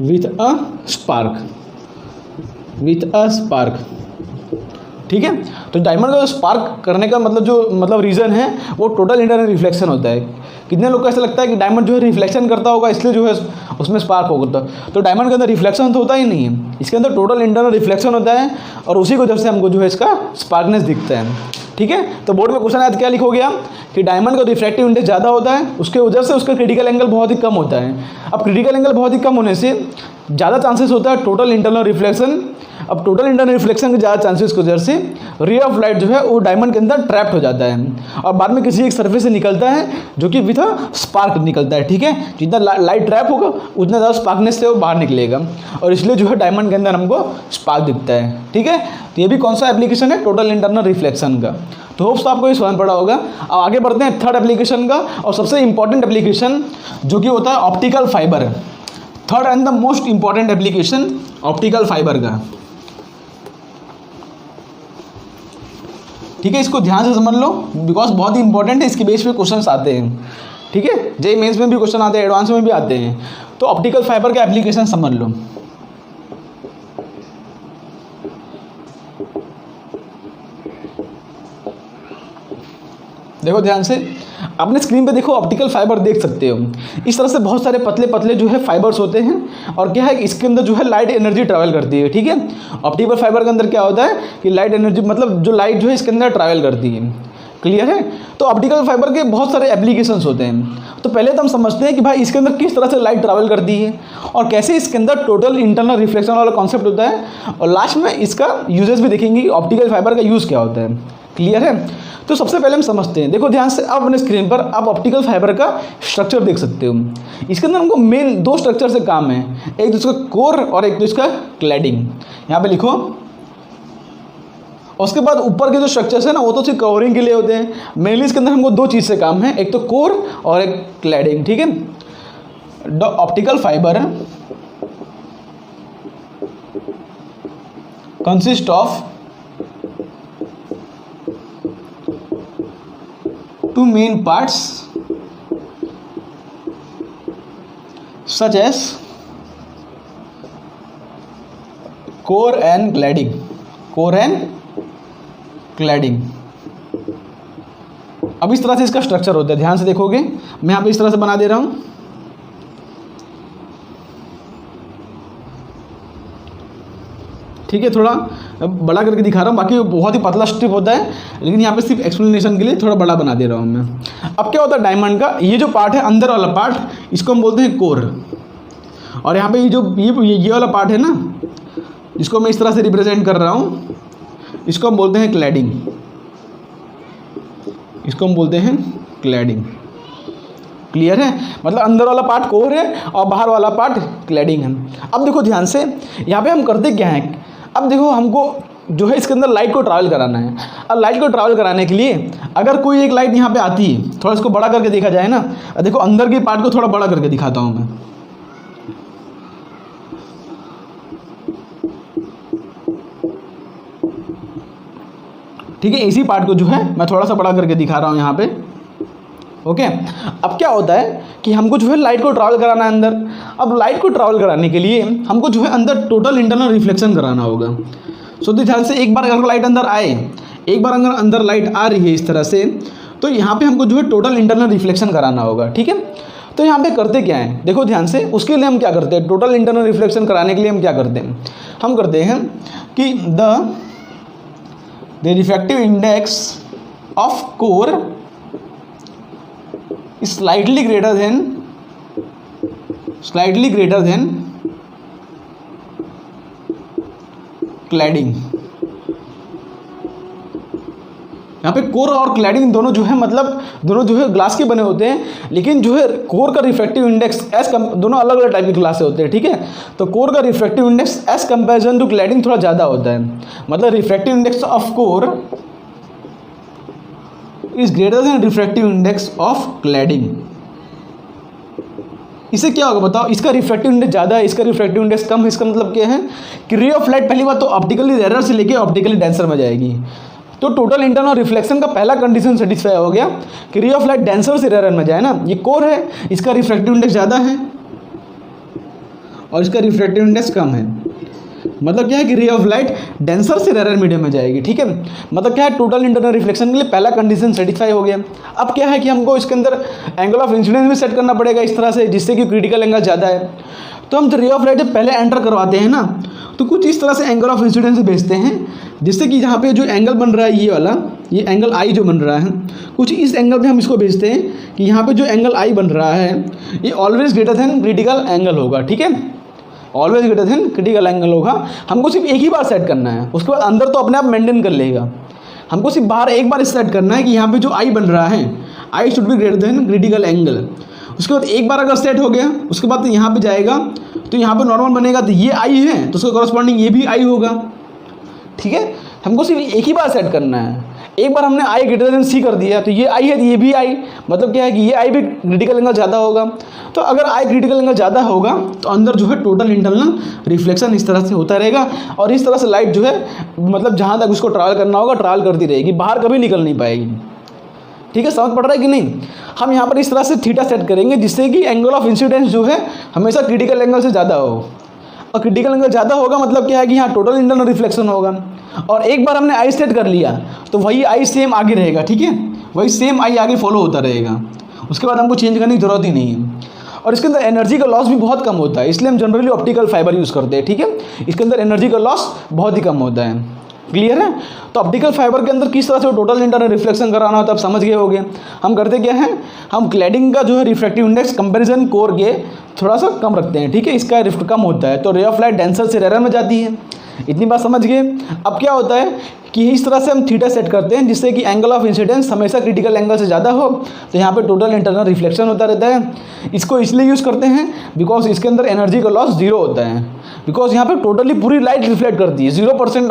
with a spark। ठीक है, तो डायमंड का जो स्पार्क करने का मतलब रीज़न है वो टोटल इंटरनल रिफ्लेक्शन होता है। कितने लोग को ऐसा लगता है कि डायमंड जो है रिफ्लेक्शन करता होगा इसलिए जो है उसमें स्पार्क होगा, तो डायमंड के अंदर रिफ्लेक्शन तो होता ही नहीं है, इसके अंदर टोटल इंटरनल रिफ्लेक्शन होता है और उसी की वजह से हमको जो है इसका स्पार्कनेस दिखता है। ठीक है, तो बोर्ड में क्वेश्चन आया तो क्या लिखोगे आप कि डायमंड का रिफ्रैक्टिव इंडेक्स ज़्यादा होता है, उसके वजह से उसका क्रिटिकल एंगल बहुत ही कम होता है। अब क्रिटिकल एंगल बहुत ही कम होने से ज़्यादा चांसेस होता है टोटल इंटरनल रिफ्लेक्शन। अब टोटल इंटरनल रिफ्लेक्शन के ज़्यादा चांसेस की वजह से रे ऑफ लाइट जो है वो डायमंड के अंदर ट्रैप्ड हो जाता है और बाद में किसी एक सरफेस से निकलता है जो कि विथ स्पार्क निकलता है। ठीक है, जितना लाइट ट्रैप होगा उतना ज़्यादा स्पार्कनेस से वो बाहर निकलेगा और इसलिए जो है डायमंड के अंदर हमको स्पार्क दिखता है। ठीक है, तो ये भी कौन सा एप्लीकेशन है, टोटल इंटरनल रिफ्लेक्शन का। तो होप्स आपको ये समझ पड़ा होगा। अब आगे बढ़ते हैं थर्ड एप्लीकेशन का और सबसे इंपॉर्टेंट एप्लीकेशन जो कि होता है optical fibre. Third and the most important application optical fibre का। ठीक है, इसको ध्यान से समझ लो बिकॉज बहुत ही इंपॉर्टेंट है, इसके बेस पे क्वेश्चंस आते हैं। ठीक है, जेईई मेंस में भी क्वेश्चन आते हैं, एडवांस में भी आते हैं। तो ऑप्टिकल फाइबर का एप्लीकेशन समझ लो। देखो ध्यान से, अपने स्क्रीन पे देखो ऑप्टिकल फाइबर देख सकते हो। इस तरह से बहुत सारे पतले पतले जो है फाइबर्स होते हैं और क्या है इसके अंदर जो है लाइट एनर्जी ट्रैवल करती है। ठीक है, ऑप्टिकल फाइबर के अंदर क्या होता है कि लाइट एनर्जी मतलब जो लाइट जो है इसके अंदर ट्रैवल करती है। क्लियर है। तो ऑप्टिकल फाइबर के बहुत सारे एप्लीकेशंस होते हैं। तो पहले तो हम समझते हैं कि भाई इसके अंदर किस तरह से लाइट ट्रैवल करती है और कैसे इसके अंदर टोटल इंटरनल रिफ्लेक्शन वाला कॉन्सेप्ट होता है, और लास्ट में इसका यूजेस भी देखेंगे कि ऑप्टिकल फाइबर का यूज़ क्या होता है। क्लियर है। तो सबसे पहले हम समझते हैं, देखो ध्यान से, आप अपने स्क्रीन पर आप ऑप्टिकल फाइबर का स्ट्रक्चर देख सकते हो। इसके अंदर हमको मेन 2 स्ट्रक्चर से काम है, एक तो इसका कोर और एक तो इसका क्लैडिंग। यहाँ पे लिखो। उसके बाद ऊपर के जो स्ट्रक्चर्स है ना, वो तो सिर्फ कवरिंग के लिए होते हैं। मेनली इसके अंदर हमको 2 चीज़ से काम है, एक तो कोर और एक क्लैडिंग। ठीक है। The optical fibre consist of 2 main parts such as core and cladding. अब इस तरह से इसका स्ट्रक्चर होता है, ध्यान से देखोगे। मैं यहाँ पे इस तरह से बना दे रहा हूँ। ठीक है, थोड़ा बड़ा करके दिखा रहा हूँ, बाकी बहुत ही पतला स्ट्रिप होता है, लेकिन यहाँ पे सिर्फ एक्सप्लेनेशन के लिए थोड़ा बड़ा बना दे रहा हूँ मैं। अब क्या होता है डायमंड का, ये जो पार्ट है अंदर वाला पार्ट, इसको हम बोलते हैं कोर, और यहाँ पे ये जो ये वाला पार्ट है ना, जिसको मैं इस तरह से रिप्रेजेंट कर रहा हूँ, इसको हम बोलते हैं क्लैडिंग। क्लियर है। मतलब अंदर वाला पार्ट कोर है और बाहर वाला पार्ट क्लैडिंग है। अब देखो ध्यान से, यहाँ पे हम करते क्या है, अब देखो हमको जो है इसके अंदर लाइट को ट्रैवल कराना है। अब लाइट को ट्रैवल कराने के लिए अगर कोई एक लाइट यहाँ पे आती है, थोड़ा इसको बड़ा करके देखा जाए ना, देखो अंदर के पार्ट को थोड़ा बड़ा करके दिखाता हूँ मैं। ठीक है, इसी पार्ट को जो है मैं थोड़ा सा बड़ा करके दिखा रहा हूँ यहाँ पे। ओके। अब क्या होता है कि हमको जो है लाइट को ट्रैवल कराना है अंदर। अब लाइट को ट्रैवल कराने के लिए हमको जो है अंदर टोटल इंटरनल रिफ्लेक्शन कराना होगा। सो तो ध्यान से, एक बार अगर लाइट अंदर आए, एक बार अगर अंदर लाइट आ रही है इस तरह से, तो यहाँ पे हमको जो है टोटल इंटरनल रिफ्लेक्शन कराना होगा। ठीक है। तो यहाँ पे करते क्या है, देखो ध्यान से, उसके लिए हम क्या करते हैं, टोटल इंटरनल रिफ्लेक्शन कराने के लिए हम क्या करते हैं, हम करते हैं कि the refractive index of core slightly greater than cladding। यहाँ पे कोर और क्लैडिंग दोनों जो है, मतलब दोनों जो है ग्लास के बने होते हैं, लेकिन जो है कोर का रिफ्रैक्टिव इंडेक्स दोनों अलग अलग टाइप के ग्लास से होते हैं। ठीक है। तो कोर का refractive index as comparison to cladding थोड़ा ज़्यादा होता है। मतलब refractive index of core is greater than refractive index of cladding. इससे क्या होगा बताओ, इसका रिफ्रैक्टिव इंडेक्स ज़्यादा है, इसका रिफ्रैक्टिव इंडेक्स कम है। इसका मतलब क्या है कि रे ऑफ लाइट पहली बात तो ऑप्टिकली रेयर से लेके ऑप्टिकली डेंसर में जाएगी। तो टोटल इंटरनल रिफ्लेक्शन का पहला कंडीशन सेटिस्फाई हो गया कि रे ऑफ लाइट डेंसर से रेयर में जाए ना। ये कोर है, इसका रिफ्रैक्टिव इंडेक्स ज़्यादा है और इसका रिफ्रैक्टिव इंडेक्स कम है। मतलब क्या है कि रे ऑफ लाइट डेंसर से रेयर मीडियम में जाएगी। ठीक है। मतलब क्या है, टोटल इंटरनल रिफ्लेक्शन के लिए पहला कंडीशन सेटिस्फाई हो गया। अब क्या है कि हमको इसके अंदर एंगल ऑफ इंसिडेंस भी सेट करना पड़ेगा इस तरह से, जिससे कि क्रिटिकल एंगल ज़्यादा है। तो हम जो रे ऑफ लाइट जब पहले एंटर करवाते हैं ना, तो कुछ इस तरह से एंगल ऑफ इंसिडेंस भेजते हैं, जिससे कि यहाँ पे जो एंगल बन रहा है ये वाला, ये एंगल आई जो बन रहा है, कुछ इस एंगल पे हम इसको भेजते हैं कि यहाँ पे जो एंगल आई बन रहा है ये always greater than critical angle होगा। ठीक है। Always greater than critical angle होगा। हमको सिर्फ एक ही बार सेट करना है, उसके बाद अंदर तो अपने आप मेंटेन कर लेगा। हमको सिर्फ बाहर एक बार सेट करना है कि यहाँ पे जो आई बन रहा है, I should be greater than critical angle. उसके बाद एक बार अगर सेट हो गया, उसके बाद तो यहाँ पे जाएगा, तो यहाँ पे नॉर्मल बनेगा, तो ये आई है तो उसके कॉरस्पॉन्डिंग ये भी आई होगा। ठीक है। हमको सिर्फ एक ही बार सेट करना है। एक बार हमने आई ग्रेटर देन सी कर दिया, तो ये आई है तो ये भी आई, मतलब क्या है कि ये आई भी क्रिटिकल एंगल ज़्यादा होगा। तो अगर आई क्रिटिकल एंगल ज़्यादा होगा तो अंदर जो है टोटल इंटरनल रिफ्लेक्शन इस तरह से होता रहेगा, और इस तरह से लाइट जो है मतलब जहाँ तक उसको ट्रैवल करना होगा ट्रैवल करती रहेगी, बाहर कभी निकल नहीं पाएगी। ठीक है, समझ पड़ रहा है कि नहीं। हम यहाँ पर इस तरह से थीटा सेट करेंगे जिससे कि एंगल ऑफ इंसिडेंस जो है हमेशा क्रिटिकल एंगल से ज़्यादा हो, और क्रिटिकल एंगल ज़्यादा होगा मतलब क्या है कि यहाँ टोटल इंटरनल रिफ्लेक्शन होगा। और एक बार हमने आई सेट कर लिया तो वही आई सेम आगे रहेगा। ठीक है, वही सेम आई आगे फॉलो होता रहेगा, उसके बाद हमको चेंज करने की ज़रूरत ही नहीं है। और इसके अंदर एनर्जी का लॉस भी बहुत कम होता है, इसलिए हम जनरली ऑप्टिकल फाइबर यूज़ करते हैं। ठीक है, इसके अंदर एनर्जी का लॉस बहुत ही कम होता है। क्लियर है। तो ऑप्टिकल फाइबर के अंदर किस तरह से टोटल इंटरनल रिफ्लेक्शन कराना होता है आप समझ गए होंगे। हम करते क्या है, हम क्लैडिंग का जो है रिफ्रैक्टिव इंडेक्स कंपैरिजन कोर के थोड़ा सा कम रखते हैं, ठीक है, इसका रिफ्ट कम होता है, तो रे ऑफ लाइट डेंसर से रेयर में जाती है। इतनी बात समझ गए। अब क्या होता है कि इस तरह से हम थीटा सेट करते हैं जिससे कि एंगल ऑफ इंसिडेंस हमेशा क्रिटिकल एंगल से ज़्यादा हो, तो यहाँ पे टोटल इंटरनल रिफ्लेक्शन होता रहता है। इसको इसलिए यूज़ करते हैं बिकॉज इसके अंदर एनर्जी का लॉस जीरो होता है, बिकॉज यहाँ पे टोटली पूरी लाइट रिफ्लेक्ट करती है, 0%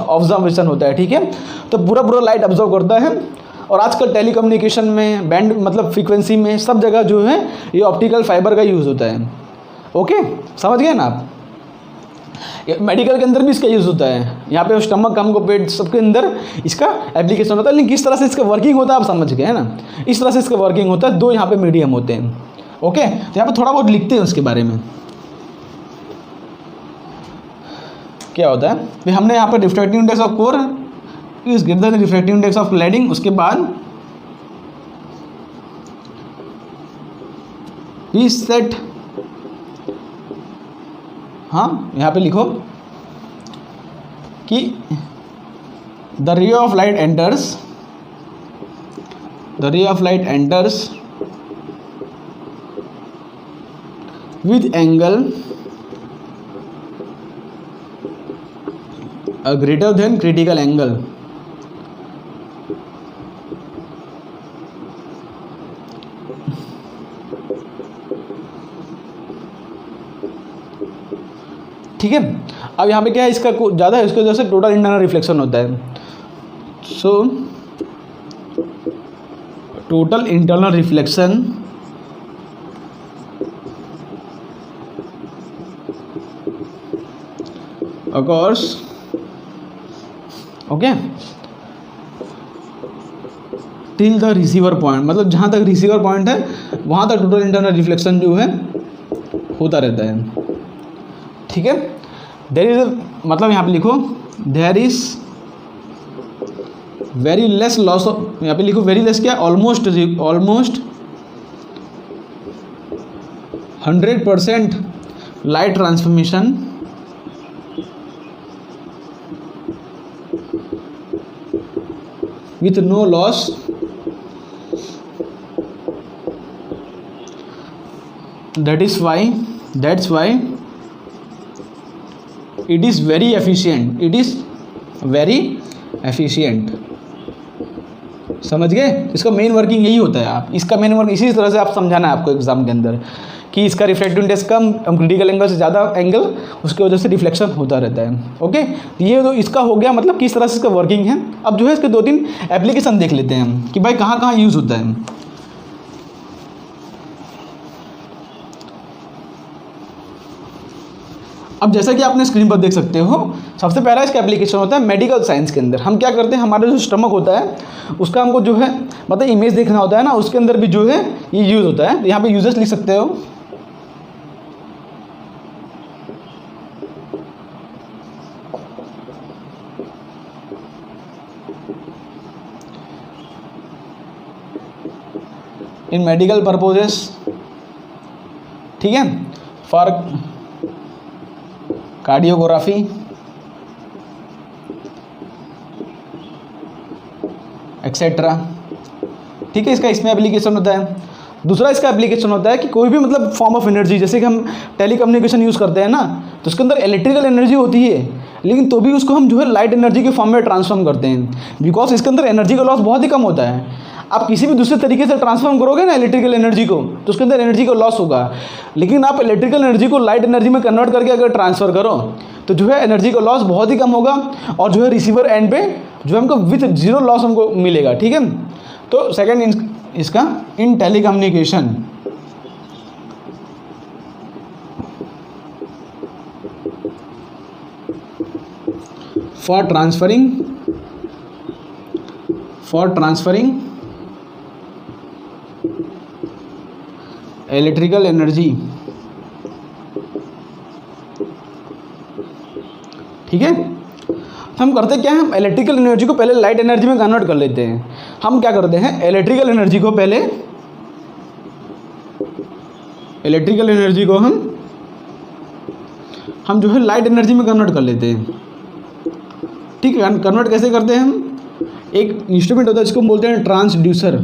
ऑब्जर्वेशन होता है, ठीक है, तो पूरा लाइट ऑब्जर्व करता है। और आजकल टेलीकम्युनिकेशन में बैंड मतलब फ्रीक्वेंसी में सब जगह जो है ये ऑप्टिकल फाइबर का यूज़ होता है। ओके, समझ गए ना आप। मेडिकल के अंदर भी इसका यूज़ होता है, यहाँ पे स्टमक हमको पेट सबके अंदर इसका एप्लीकेशन होता है। लेकिन किस तरह से इसका वर्किंग होता है आप समझ गए ना, इस तरह से इसका वर्किंग होता है। दो यहाँ पे मीडियम होते हैं। ओके, तो यहाँ पे थोड़ा बहुत लिखते हैं उसके बारे में क्या होता है। तो हमने यहाँ पर refractive index of core is greater than refractive index of cladding, उसके बाद पी सेट, हाँ यहाँ पे लिखो कि the ray of light enters with angle greater than critical angle. ठीक है, अब यहाँ पे क्या है, इसका ज़्यादा है, इसकी वजह से टोटल इंटरनल रिफ्लेक्शन होता है। So total internal reflection occurs, okay, till the receiver point, मतलब जहाँ तक रिसीवर पॉइंट है वहाँ तक टोटल इंटरनल रिफ्लेक्शन जो है होता रहता है। ठीक है, देयर इज मतलब यहाँ पे लिखो there is very less loss of, यहाँ पे लिखो वेरी लेस क्या, almost 100% light transformation with no loss that's why it is very efficient, समझ गए। इसका मेन वर्किंग यही होता है, आप इसका मेन वर्क इसी तरह से आप समझाना है आपको एग्जाम के अंदर कि इसका रिफ्रैक्टिव इंडेक्स कम, क्रिटिकल एंगल से ज़्यादा एंगल, उसकी वजह से रिफ्लेक्शन होता रहता है। ओके, ये तो इसका हो गया मतलब किस तरह से इसका वर्किंग है। अब जो है इसके 2-3 एप्लीकेशन देख लेते हैं कि भाई कहाँ कहाँ यूज़ होता है। अब जैसा कि आपने स्क्रीन पर देख सकते हो, सबसे पहला इसका एप्लीकेशन होता है मेडिकल साइंस के अंदर। हम क्या करते हैं, हमारा जो स्टमक होता है उसका हमको जो है मतलब इमेज देखना होता है ना, उसके अंदर भी जो है ये यूज़ होता है। यहाँ पे यूजेस लिख सकते हो। इन मेडिकल पर्पजेस, ठीक है, फॉर कार्डियोग्राफी, एक्सेट्रा, ठीक है, इसका इसमें एप्लीकेशन होता है। दूसरा इसका एप्लीकेशन होता है कि कोई भी मतलब फॉर्म ऑफ एनर्जी, जैसे कि हम टेलीकम्युनिकेशन यूज़ करते हैं ना, तो उसके अंदर इलेक्ट्रिकल एनर्जी होती है, लेकिन तो भी उसको हम जो है लाइट एनर्जी के फॉर्म में ट्रांसफॉर्म करते हैं, बिकॉज इसके अंदर एनर्जी का लॉस बहुत ही कम होता है। आप किसी भी दूसरे तरीके से ट्रांसफॉर्म करोगे ना इलेक्ट्रिकल एनर्जी को, तो उसके अंदर एनर्जी का लॉस होगा। लेकिन आप इलेक्ट्रिकल एनर्जी को लाइट एनर्जी में कन्वर्ट करके अगर ट्रांसफ़र करो तो जो है एनर्जी का लॉस बहुत ही कम होगा, और जो है रिसीवर एंड पे जो हमको विथ जीरो लॉस हमको मिलेगा। ठीक है, तो सेकेंड इसका in telecommunication, for transferring electrical energy. ठीक है, हम करते क्या है, हम इलेक्ट्रिकल एनर्जी को पहले लाइट एनर्जी में कन्वर्ट कर लेते हैं। हम क्या करते हैं, इलेक्ट्रिकल एनर्जी को हम जो है लाइट एनर्जी में कन्वर्ट कर लेते हैं। ठीक है। कन्वर्ट कैसे करते हैं हम, एक इंस्ट्रूमेंट होता है जिसको हम बोलते हैं ट्रांसड्यूसर,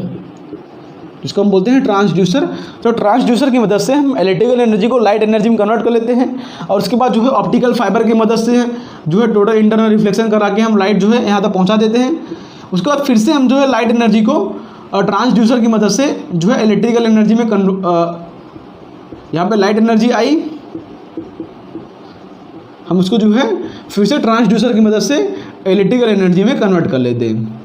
जिसको हम बोलते हैं ट्रांसड्यूसर। तो ट्रांसड्यूसर की मदद से हम इलेक्ट्रिकल एनर्जी को लाइट एनर्जी में कन्वर्ट कर लेते हैं, और उसके बाद जो है ऑप्टिकल फाइबर की मदद से जो है टोटल इंटरनल रिफ्लेक्शन करा के हम लाइट जो है यहाँ तक पहुँचा देते हैं। उसके बाद फिर से हम जो है लाइट एनर्जी को ट्रांसड्यूसर की मदद से जो है इलेक्ट्रिकल एनर्जी में यहाँ पे लाइट एनर्जी आई, हम उसको जो है फिर से ट्रांसड्यूसर की मदद से इलेक्ट्रिकल एनर्जी में कन्वर्ट कर लेते हैं।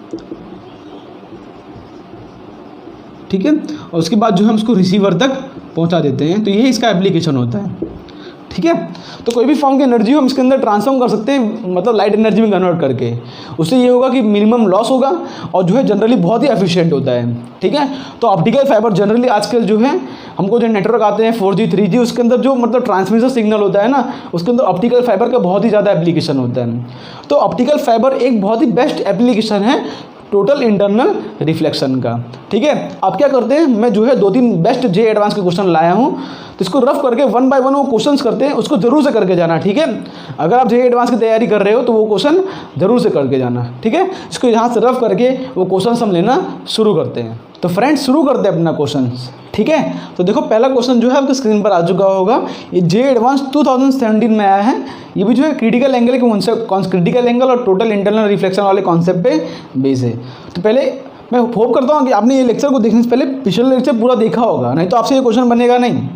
ठीक है, और उसके बाद जो है हम उसको रिसीवर तक पहुंचा देते हैं। तो यही इसका एप्लीकेशन होता है। ठीक है, तो कोई भी फॉर्म की एनर्जी हो हम इसके अंदर ट्रांसफॉर्म कर सकते हैं, मतलब लाइट एनर्जी में कन्वर्ट करके। उससे ये होगा कि मिनिमम लॉस होगा और जो है जनरली बहुत ही एफिशिएंट होता है। ठीक है, तो ऑप्टिकल फाइबर जनरली आजकल जो है हमको जो नेटवर्क आते हैं 4G 3G, उसके अंदर जो मतलब ट्रांसमिशन सिग्नल होता है ना, उसके अंदर ऑप्टिकल फाइबर का बहुत ही ज़्यादा एप्लीकेशन होता है। तो ऑप्टिकल फाइबर एक बहुत ही बेस्ट एप्लीकेशन है टोटल इंटरनल रिफ्लेक्शन का। ठीक है, अब क्या करते हैं, मैं जो है 2-3 बेस्ट जे एडवांस के क्वेश्चन लाया हूँ, तो इसको रफ करके 1 बाय 1 वो क्वेश्चंस करते हैं, उसको जरूर से करके जाना। ठीक है, अगर आप जे एडवांस की तैयारी कर रहे हो तो वो क्वेश्चन जरूर से करके जाना। ठीक है, इसको यहाँ से रफ करके वो क्वेश्चन हम लेना शुरू करते हैं। तो फ्रेंड्स शुरू करते हैं अपना क्वेश्चन। ठीक है, तो देखो पहला क्वेश्चन जो है आपके स्क्रीन पर आ चुका होगा। ये जे एडवांस 2017 में आया है। ये भी जो है क्रिटिकल एंगल के क्रिटिकल एंगल और टोटल इंटरनल रिफ्लेक्शन वाले कॉन्सेप्ट पे बेस है। तो पहले मैं होप करता हूँ कि आपने ये लेक्चर को देखने से पहले पिछले लेक्चर पूरा देखा होगा, नहीं तो आपसे ये क्वेश्चन बनेगा नहीं।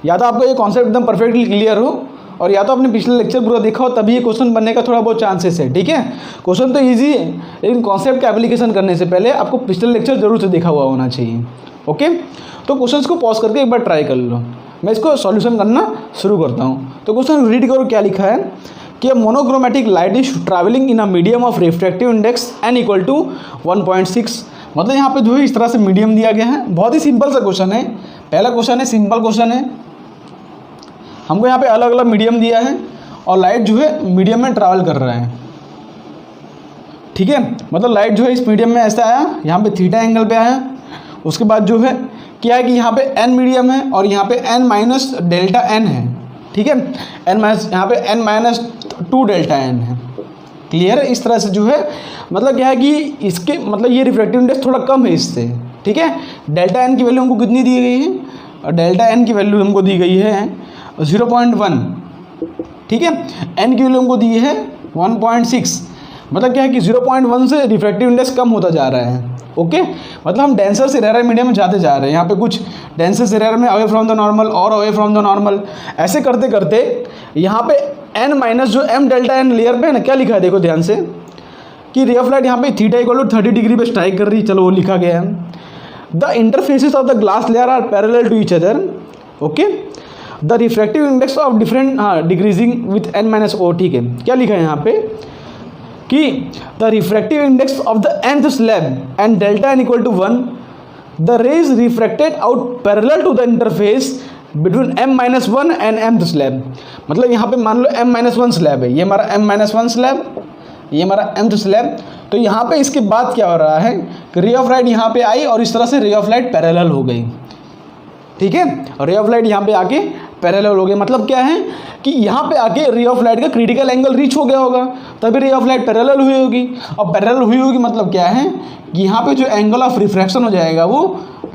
या तो आपको ये कॉन्सेप्ट एकदम परफेक्टली क्लियर हो, और या तो आपने पिछले लेक्चर पूरा देखा हो, तभी ये क्वेश्चन बनने का थोड़ा बहुत चांसेस है। ठीक है, क्वेश्चन तो ईजी है, लेकिन कॉन्सेप्ट का एप्लीकेशन करने से पहले आपको पिछले लेक्चर जरूर से देखा हुआ होना चाहिए। ओके, तो क्वेश्चन को पॉज करके एक बार ट्राई कर लो। मैं इसको सॉल्यूशन करना शुरू करता हूँ। तो क्वेश्चन रीड करो, क्या लिखा है कि monochromatic light is travelling in a medium of refractive index n = 1.6। मतलब यहाँ पे जो है इस तरह से मीडियम दिया गया है। बहुत ही सिंपल सा क्वेश्चन है, पहला क्वेश्चन है, सिंपल क्वेश्चन है। हमको यहाँ पे अलग अलग मीडियम दिया है और लाइट जो है मीडियम में ट्रैवल कर रहा है। ठीक है, मतलब लाइट जो है इस मीडियम में ऐसा आया, यहाँ पे थीटा एंगल पे आया। उसके बाद जो है क्या है कि यहाँ पे n मीडियम है और यहाँ पे n माइनस डेल्टा n है। ठीक है, n माइनस यहाँ पे n माइनस 2 डेल्टा n है। क्लियर है, इस तरह से जो है मतलब क्या है कि इसके मतलब ये रिफ्रैक्टिव इंडेक्स थोड़ा कम है इससे। ठीक है, डेल्टा n की वैल्यू हमको कितनी दी गई है, और डेल्टा n की वैल्यू हमको दी गई है 0.1। ठीक है, n की वैल्यू हमको दी है 1.6। मतलब क्या है कि 0.1 से रिफ्रैक्टिव इंडेक्स कम होता जा रहा है। ओके, मतलब हम डेंसर से रेयर मीडियम में जाते जा रहे हैं। यहाँ पे कुछ डेंसर से रेयर में अवे फ्रॉम द नॉर्मल और अवे फ्रॉम द नॉर्मल, ऐसे करते करते यहाँ पे n माइनस जो m डेल्टा n लेयर पे है ना, क्या लिखा है देखो ध्यान से कि रे ऑफ लाइट यहाँ पे थीटा = 30 डिग्री पे स्ट्राइक कर रही है। चलो वो लिखा गया है। The interfaces of the glass layer are parallel to each other. Okay, the refractive index of different decreasing with n - o। ठीक है, क्या लिखा है यहाँ पे कि the refractive index of the nth slab and delta n = 1, the rays refracted out parallel to the interface between m-1 and mth slab. मतलब यहाँ पे मान लो m-1 स्लैब है, ये हमारा m-1 स्लैब, ये हमारा mth स्लैब। तो यहाँ पे इसके बाद क्या हो रहा है कि रे ऑफ लाइट यहाँ पे आई और इस तरह से रे ऑफ लाइट पैरेलल हो गई। ठीक है, रे ऑफ लाइट यहाँ पे आके पैरेलल हो गए। मतलब क्या है कि यहाँ पे आके रे ऑफ लाइट का क्रिटिकल एंगल रीच हो गया होगा, तभी रे ऑफ लाइट पैरेलल हुई होगी। और पैरेलल हुई होगी मतलब क्या है कि यहाँ पे जो एंगल ऑफ रिफ्रैक्शन हो जाएगा वो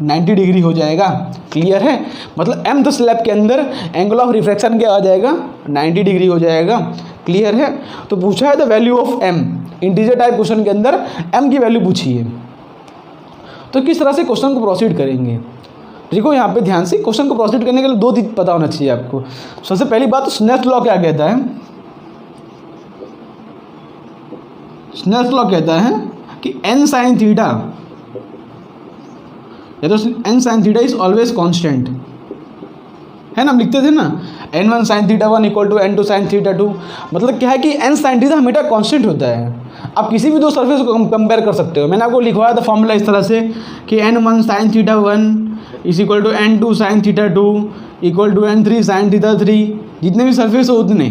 90 डिग्री हो जाएगा। क्लियर है, मतलब mth स्लैब के अंदर एंगल ऑफ रिफ्रैक्शन क्या आ जाएगा, 90 डिग्री हो जाएगा। क्लियर है, तो पूछा है the value of m, integer type question के अंदर m की वैल्यू पूछी है। तो किस तरह से क्वेश्चन को प्रोसीड करेंगे, देखो यहाँ पे ध्यान से। क्वेश्चन को प्रोसीड करने के लिए 2 चीज पता होना चाहिए आपको। सबसे पहली बात तो स्नेल्स लॉ क्या कहता है। स्नेल्स लॉ कहता है कि n sin थीटा, या तो n sin theta is always constant है ना, हम लिखते थे ना n1 sin theta 1 = n2 sin theta 2। मतलब क्या है कि n sin थीटा हमेशा कांस्टेंट होता है। आप किसी भी 2 सरफेस को कंपेयर कर सकते हो। मैंने आपको लिखवाया था फॉर्मूला इस तरह से कि n1 sin theta 1 = n2 sin theta 2 = n3 sin theta 3। जितने भी सरफेस हो उतने।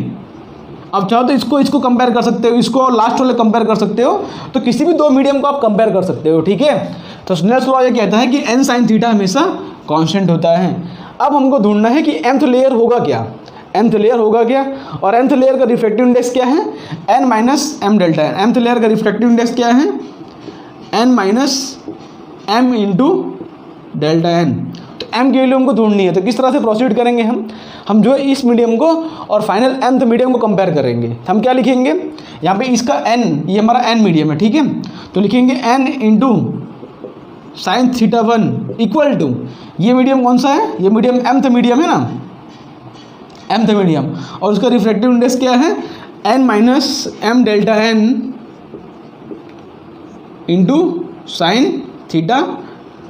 अब चाहो तो इसको कंपेयर कर सकते हो, इसको और लास्ट वाले कंपेयर कर सकते हो। तो किसी भी 2 मीडियम को आप कंपेयर कर सकते हो। ठीक है, तो स्नेल्स लॉ ये कहता है कि n sin थीटा हमेशा कांस्टेंट होता है। अब हमको ढूंढना है कि mth लेयर होगा क्या, nth लेयर होगा क्या, और nth लेयर का रिफ्रैक्टिव इंडेक्स क्या है, n minus M delta n। nth layer का रिफ्रैक्टिव इंडेक्स क्या है, n minus M into delta n। तो m की वैल्यू हमको ढूंढनी है, तो किस तरह से प्रोसीड करेंगे हम जो है इस मीडियम को और फाइनल nth मीडियम को कंपेयर करेंगे। हम क्या लिखेंगे यहाँ पे, इसका n, ये हमारा n मीडियम है, ठीक है, तो लिखेंगे n into sine theta 1 equal to, ये मीडियम कौन सा है, ये मीडियम mth मीडियम है ना, mth मीडियम, और उसका रिफ्रैक्टिव इंडेक्स क्या है, n minus M delta n into sine theta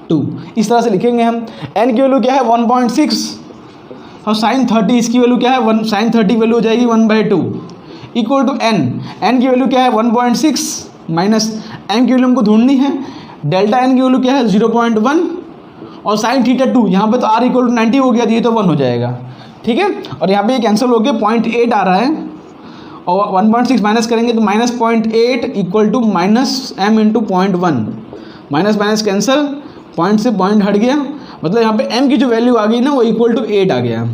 2। इस तरह से लिखेंगे हम। n की वैल्यू क्या है 1.6 और साइन 30 इसकी वैल्यू क्या है, साइन 30 वैल्यू हो जाएगी 1/2 इक्वल टू n की वैल्यू क्या है 1.6 माइनस m की वैल्यू हमको ढूंढनी है, डेल्टा n की वैल्यू क्या है 0.1 और साइन थीटा 2, यहाँ पे तो r इक्वल टू 90 हो गया, ये तो 1 हो जाएगा, ठीक है, और यहाँ पे ये कैंसिल हो गया, 0.8 आ रहा है और 1.6 माइनस करेंगे तो minus 0.8 equal to minus m into 0.1, minus minus cancel, point से पॉइंट हट गया, मतलब यहाँ पे m की जो वैल्यू आ गई ना वो इक्वल टू 8 आ गया।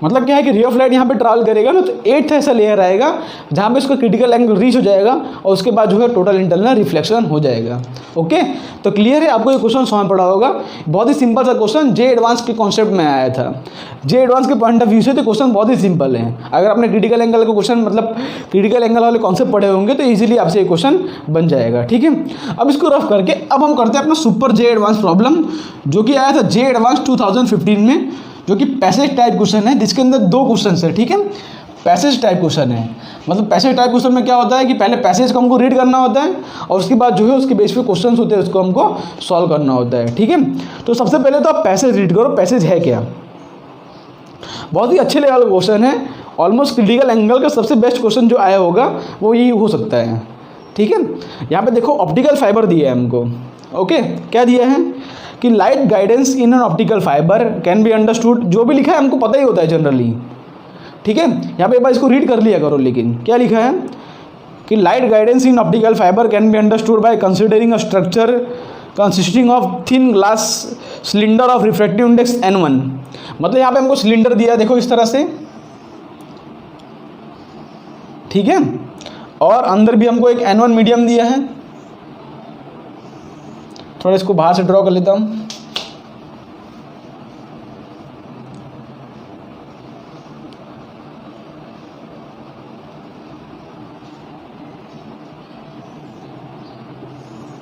मतलब क्या है कि रे ऑफ लाइट यहाँ पे ट्रैवल करेगा ना, तो 8th ऐसा लेयर आएगा जहाँ पे उसका क्रिटिकल एंगल रीच हो जाएगा और उसके बाद जो है टोटल इंटरनल रिफ्लेक्शन हो जाएगा। ओके, तो क्लियर है, आपको ये क्वेश्चन समझ पड़ा होगा। बहुत ही सिंपल सा क्वेश्चन जे एडवांस के कॉन्सेप्ट में आया था। जे एडवांस के पॉइंट ऑफ व्यू से तो क्वेश्चन बहुत ही सिंपल है। अगर आपने क्रिटिकल एंगल का क्वेश्चन मतलब क्रिटिकल एंगल वाले कॉन्सेप्ट पढ़े होंगे तो ईजिली आपसे ये क्वेश्चन बन जाएगा। ठीक है, अब इसको रफ करके अब हम करते हैं अपना सुपर जे एडवांस प्रॉब्लम, जो कि आया था जे एडवांस 2015 में, जो कि पैसेज टाइप क्वेश्चन है, जिसके अंदर 2 क्वेश्चन है। ठीक है, पैसेज टाइप क्वेश्चन है, मतलब पैसेज टाइप क्वेश्चन में क्या होता है कि पहले पैसेज को हमको रीड करना होता है और उसके बाद जो है उसके बेस पे क्वेश्चंस होते हैं उसको हमको सॉल्व करना होता है। ठीक है, तो सबसे पहले तो आप पैसेज रीड करो, पैसेज है क्या। बहुत ही अच्छे लेवल का क्वेश्चन है, ऑलमोस्ट क्रिटिकल एंगल का सबसे बेस्ट क्वेश्चन जो आया होगा वो यही हो सकता है। ठीक है, यहाँ पे देखो ऑप्टिकल फाइबर दिया है हमको। ओके, क्या दिया है कि light guidance in an optical fibre can be understood, जो भी लिखा है हमको पता ही होता है जनरली। ठीक है, यहाँ पे एक बार इसको रीड कर लिया करो, लेकिन क्या लिखा है कि light guidance in optical fibre can be understood by considering a structure consisting of thin glass cylinder of refractive index n1। मतलब यहाँ पे हमको सिलेंडर दिया है, देखो इस तरह से। ठीक है, और अंदर भी हमको एक n1 मीडियम दिया है। थोड़ा इसको बाहर से ड्रॉ कर लेता हूँ।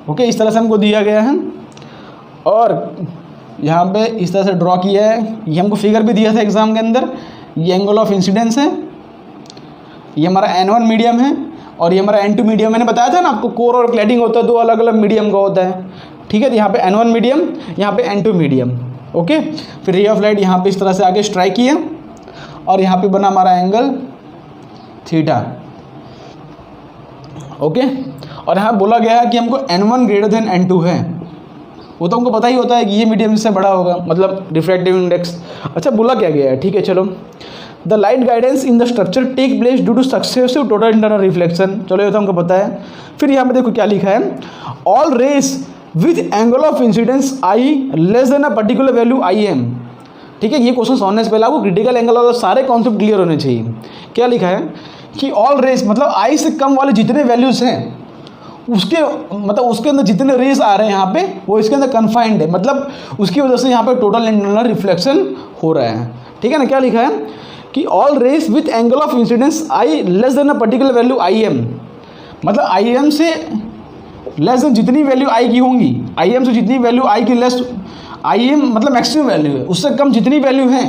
ओके, इस तरह से हमको दिया गया है और यहाँ पे इस तरह से ड्रॉ किया है। ये हमको फिगर भी दिया था एग्जाम के अंदर। ये एंगल ऑफ इंसिडेंस है, ये हमारा n1 मीडियम है और ये हमारा n2 मीडियम। मैंने बताया था ना आपको, कोर और क्लैडिंग होता है, 2 अलग अलग मीडियम का होता है। ठीक है, तो यहाँ पे n1 मीडियम, यहाँ पे n2 मीडियम। ओके, फिर रे ऑफ लाइट यहाँ पे इस तरह से आगे स्ट्राइक किया और यहाँ पे बना हमारा एंगल थीटा। ओके, और यहाँ बोला गया है कि हमको n1 ग्रेटर देन n2 है। वो तो हमको पता ही होता है कि ये मीडियम से बड़ा होगा, मतलब रिफ्रैक्टिव इंडेक्स। अच्छा, बोला क्या गया है, ठीक है चलो। The light guidance in the structure take place due to successive total internal reflection. चलो ये तो हमको पता है। फिर यहाँ पे देखो क्या लिखा है, all rays with angle of incidence I less than a particular value I M. ठीक है, ये क्वेश्चन समझने से पहले आपको क्रिटिकल एंगल और सारे कॉन्सेप्ट क्लियर होने चाहिए। क्या लिखा है कि ऑल रेस मतलब आई से कम वाले जितने वैल्यूज हैं उसके मतलब उसके अंदर जितने रेस आ रहे हैं यहाँ पे वो इसके अंदर कन्फाइंड है, मतलब उसकी वजह से यहाँ पे टोटल इंटरनल रिफ्लेक्शन हो रहा है। ठीक है ना, क्या लिखा है कि all rays with angle of incidence I less than a particular value I M. मतलब आई एम से लेस देन जितनी वैल्यू आई की होंगी, आई एम से जितनी वैल्यू आई की लेस, आई एम मतलब मैक्सिमम वैल्यू है, उससे कम जितनी वैल्यू है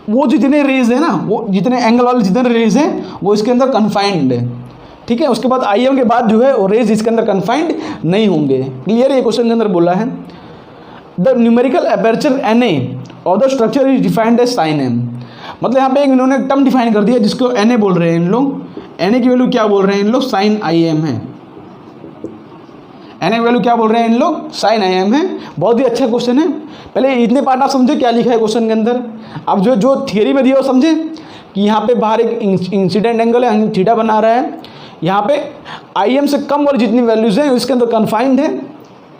वो जितने रेज है ना, वो जितने एंगल वाले जितने रेज हैं वो इसके अंदर कन्फाइंड है। ठीक है, उसके बाद आई एम के बाद जो है वो रेज इसके अंदर कन्फाइंड नहीं होंगे। क्लियर है, ये क्वेश्चन के अंदर बोला है। The numerical aperture N A और the structure is defined as sine m. मतलब यहाँ पे इन्होंने टर्म डिफाइन कर दिया जिसको एन ए बोल रहे हैं इन लोग। एन ए की वैल्यू क्या बोल रहे हैं इन लोग, साइन आई एम है। एन ए वैल्यू क्या बोल रहे हैं इन लोग, साइन आई एम है। बहुत ही अच्छा क्वेश्चन है। पहले इतने पार्ट आप समझे क्या लिखा है क्वेश्चन के अंदर। अब जो थियरी में दिया वो समझे कि यहाँ पे बाहर एक इंसिडेंट एंगल है, थीटा बना रहा है। यहाँ पे आई एम से कम वाली जितनी वैल्यूज हैं इसके अंदर कन्फाइंड है।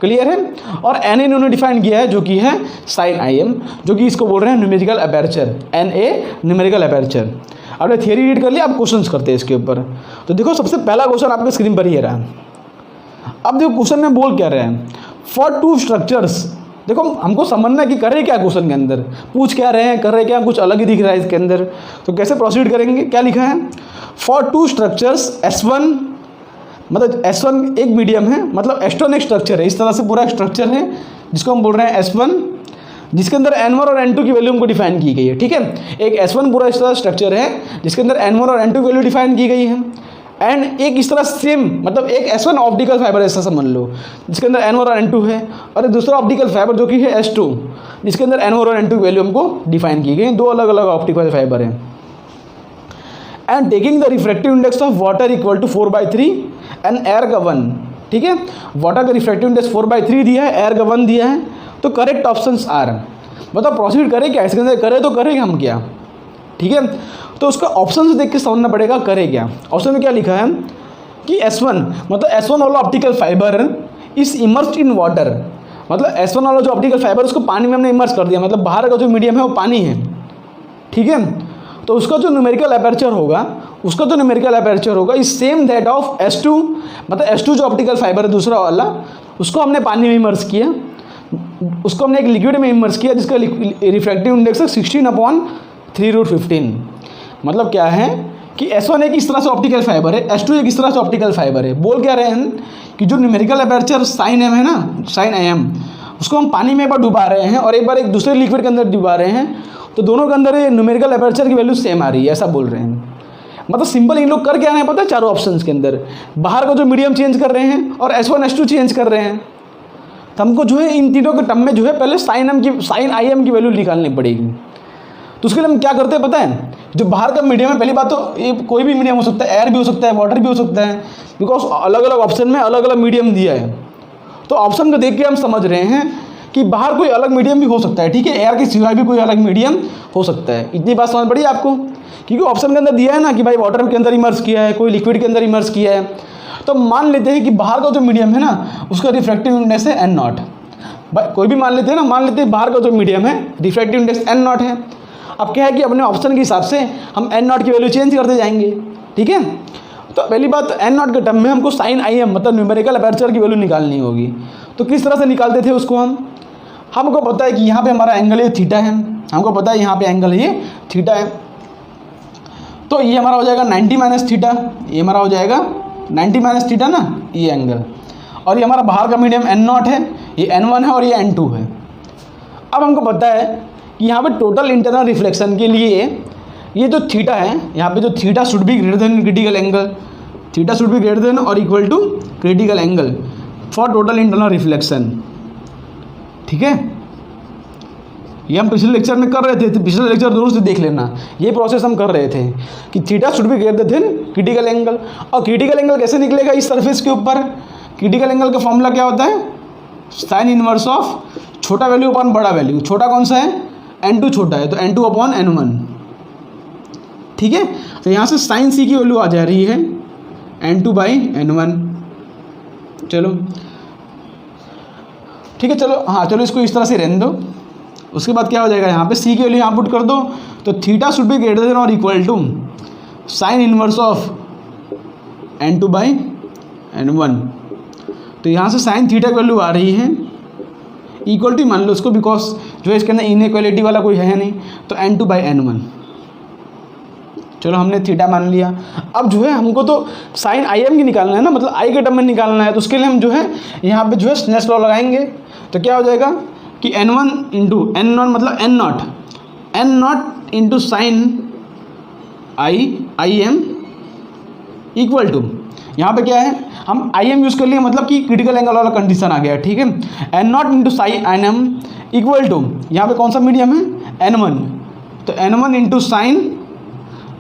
क्लियर है। और एन इन्होंने डिफाइन किया है जो कि है साइन आई एम, जो कि इसको बोल रहे हैं numerical aperture, N A numerical aperture. आपने थियरी रीड कर लिया, अब क्वेश्चंस करते हैं इसके ऊपर। तो देखो सबसे पहला क्वेश्चन आपके स्क्रीन पर ही रहा। अब देखो क्वेश्चन में बोल क्या रहे हैं, फॉर टू स्ट्रक्चर्स। देखो हमको समझना है कि करे क्या, क्वेश्चन के अंदर पूछ क्या रहे हैं, कर रहे क्या, कुछ अलग ही दिख रहा है इसके अंदर। तो कैसे प्रोसीड करेंगे, क्या लिखा है, फॉर टू स्ट्रक्चर्स S1, मतलब S1 एक मीडियम है, मतलब S2 एक स्ट्रक्चर है, इस तरह से पूरा स्ट्रक्चर है जिसको हम बोल रहे हैं S1, जिसके अंदर N1 और N2 की वैल्यू हमको डिफाइन की गई है। ठीक है, एक S1 पूरा इस तरह स्ट्रक्चर है जिसके अंदर N1 और N2 की वैल्यू डिफाइन की गई है। एंड एक इस तरह सेम, मतलब एक S1 ऑप्टिकल फाइबर ऐसा समझ लो जिसके अंदर N1 और N2 है, और एक दूसरा ऑप्टिकल फाइबर जो कि है S2 जिसके अंदर N1 और N2 की वैल्यू हमको डिफाइन की गई। दो अलग अलग ऑप्टिकल फाइबर हैं। And taking the refractive index of water equal to 4/3 and air का 1। ठीक है, वाटर का रिफ्रैक्टिव इंडेक्स 4/3 दिया है, एयर का 1 दिया है। तो करेक्ट ऑप्शंस आर, मतलब प्रोसीड करें क्या इसके अंदर, करे तो करेंगे हम क्या। ठीक है, तो उसका ऑप्शन देख के समझना पड़ेगा करे क्या। ऑप्शन में क्या लिखा है कि S1, मतलब S1 वाला optical fibre is immersed in water, मतलब S1 वाला जो ऑप्टिकल फाइबर उसको पानी में हमने इमर्स कर दिया, मतलब बाहर का जो मीडियम है वो पानी है। ठीक है, तो उसका जो न्यूमेरिकल अपर्चर होगा, उसका जो न्यूमेरिकल अपर्चर होगा is same that of S2, मतलब S2 जो ऑप्टिकल फाइबर है दूसरा वाला, उसको हमने पानी में इमर्स किया, उसको हमने एक लिक्विड में इमर्स किया जिसका रिफ्रैक्टिव इंडेक्स है 16/3√15। मतलब क्या है कि S1 एक इस तरह से ऑप्टिकल फाइबर है, S2 एक इस तरह से ऑप्टिकल फाइबर है। बोल क्या रहे हैं कि जो न्यूमेरिकल अपर्चर साइन एम है ना, साइन आई एम, उसको हम पानी में एक बार डुबा रहे हैं और एक बार एक दूसरे लिक्विड के अंदर डुबा रहे हैं, तो दोनों के अंदर ये न्यूमेरिकल अपर्चर की वैल्यू सेम आ रही है, ऐसा बोल रहे हैं। मतलब सिंपल इन लोग कर क्या रहे हैं पता है, चारों ऑप्शंस के अंदर बाहर का जो मीडियम चेंज कर रहे हैं और S1 S2 चेंज कर रहे हैं। तो हमको जो है इन तीनों के टर्म में जो है पहले साइन आई एम की वैल्यू निकालनी पड़ेगी। तो उसके लिए हम क्या करते हैं पता है, जो बाहर का मीडियम है, पहली बात तो ये कोई भी मीडियम हो सकता है, एयर भी हो सकता है, वाटर भी हो सकता है, बिकॉज अलग अलग ऑप्शन में अलग अलग मीडियम दिया है। तो ऑप्शन को देख के हम समझ रहे हैं कि बाहर कोई अलग मीडियम भी हो सकता है। ठीक है, एयर के सिवाय भी कोई अलग मीडियम हो सकता है। इतनी बात समझ पड़ी आपको, क्योंकि ऑप्शन के अंदर दिया है ना कि भाई वाटर के अंदर इमर्स किया है, कोई लिक्विड के अंदर इमर्स किया है। तो मान लेते हैं कि बाहर का जो मीडियम है ना उसका रिफ्रैक्टिव इंडेक्स है N0, कोई भी मान लेते हैं ना, मान लेते हैं बाहर का जो मीडियम है रिफ्रैक्टिव इंडेक्स N0 है। अब क्या है कि अपने ऑप्शन के हिसाब से हम N0 की वैल्यू चेंज करते जाएंगे। ठीक है, तो पहली बात N0 के टर्म में हमको साइन आई एम, मतलब न्यूमेरिकल अपर्चर की वैल्यू निकालनी होगी। तो किस तरह से निकालते थे उसको हमको पता है कि यहाँ पे हमारा एंगल ये थीटा है, हमको पता है यहाँ पे एंगल ये थीटा है। तो ये हमारा हो जाएगा 90 - थीटा, ये हमारा हो जाएगा 90 - थीटा ना, ये एंगल। और ये हमारा बाहर का मीडियम N0 है, ये N1 है और ये N2 है। अब हमको पता है कि यहाँ पे टोटल इंटरनल रिफ्लेक्शन के लिए ये जो थीटा है, यहाँ पे जो theta should be greater than critical angle, theta should be greater than और equal to critical angle for total internal reflection. ठीक है, ये हम पिछले लेक्चर में कर रहे थे, तो पिछले लेक्चर जरूर से देख लेना, ये प्रोसेस हम कर रहे थे कि theta should be greater than critical angle. और क्रिटिकल एंगल कैसे निकलेगा इस सरफेस के ऊपर, क्रिटिकल एंगल का फॉर्मूला क्या होता है, साइन इनवर्स ऑफ छोटा वैल्यू अपॉन बड़ा वैल्यू। छोटा कौन सा है, N2 छोटा है, तो N2 अपॉन N1। ठीक है, तो यहाँ से साइन सी की वैल्यू आ जा रही है N2/N1। चलो ठीक है, चलो हाँ चलो इसको इस तरह से रहने दो। उसके बाद क्या हो जाएगा, यहाँ पे सी की वैल्यू यहाँ पुट कर दो, तो theta should be greater than और equal to sine inverse of N2/N1। तो यहाँ से साइन थीटा की वैल्यू आ रही है इक्वल टू मान लो उसको, बिकॉज जो है इसके अंदर इनइक्वालिटी वाला कोई है नहीं, तो N2/N1। चलो हमने थीटा मान लिया। अब जो है हमको तो साइन आई एम की निकालना है ना, मतलब आई के टर्म में निकालना है। तो उसके लिए हम जो है यहाँ पे जो है स्नेल्स लॉ लगाएंगे। तो क्या हो जाएगा कि N1 इंटू N0 मतलब N0 into sine I M equal to, यहाँ पे क्या है हम आई एम यूज़ कर लिए, मतलब कि क्रिटिकल एंगल वाला कंडीशन आ गया। ठीक है, N0 into sine I M equal to, यहाँ पे कौन सा मीडियम है N1, तो N1 इंटू साइन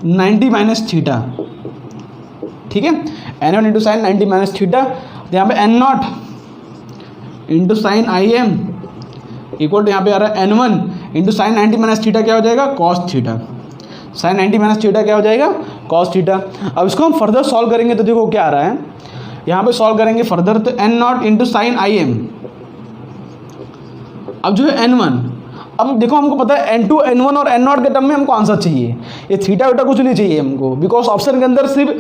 90 - थीटा। ठीक है, N1 इंटू साइन 90 - थीटा। तो यहाँ पे N0 into sine I M equal to यहाँ पे आ रहा है N1 इंटू साइन 90 - थीटा, क्या हो जाएगा कॉस थीटा। साइन 90 - थीटा क्या हो जाएगा कॉस थीटा। अब इसको हम फर्दर सॉल्व करेंगे तो देखो क्या आ रहा है, यहाँ पे सॉल्व करेंगे फर्दर, तो N0 into sine I M अब जो है n1, अब देखो हमको पता है n2 n1 और n0 के टर्म में हमको आंसर चाहिए, ये थीटा वीटा कुछ नहीं चाहिए हमको, बिकॉज ऑप्शन के अंदर सिर्फ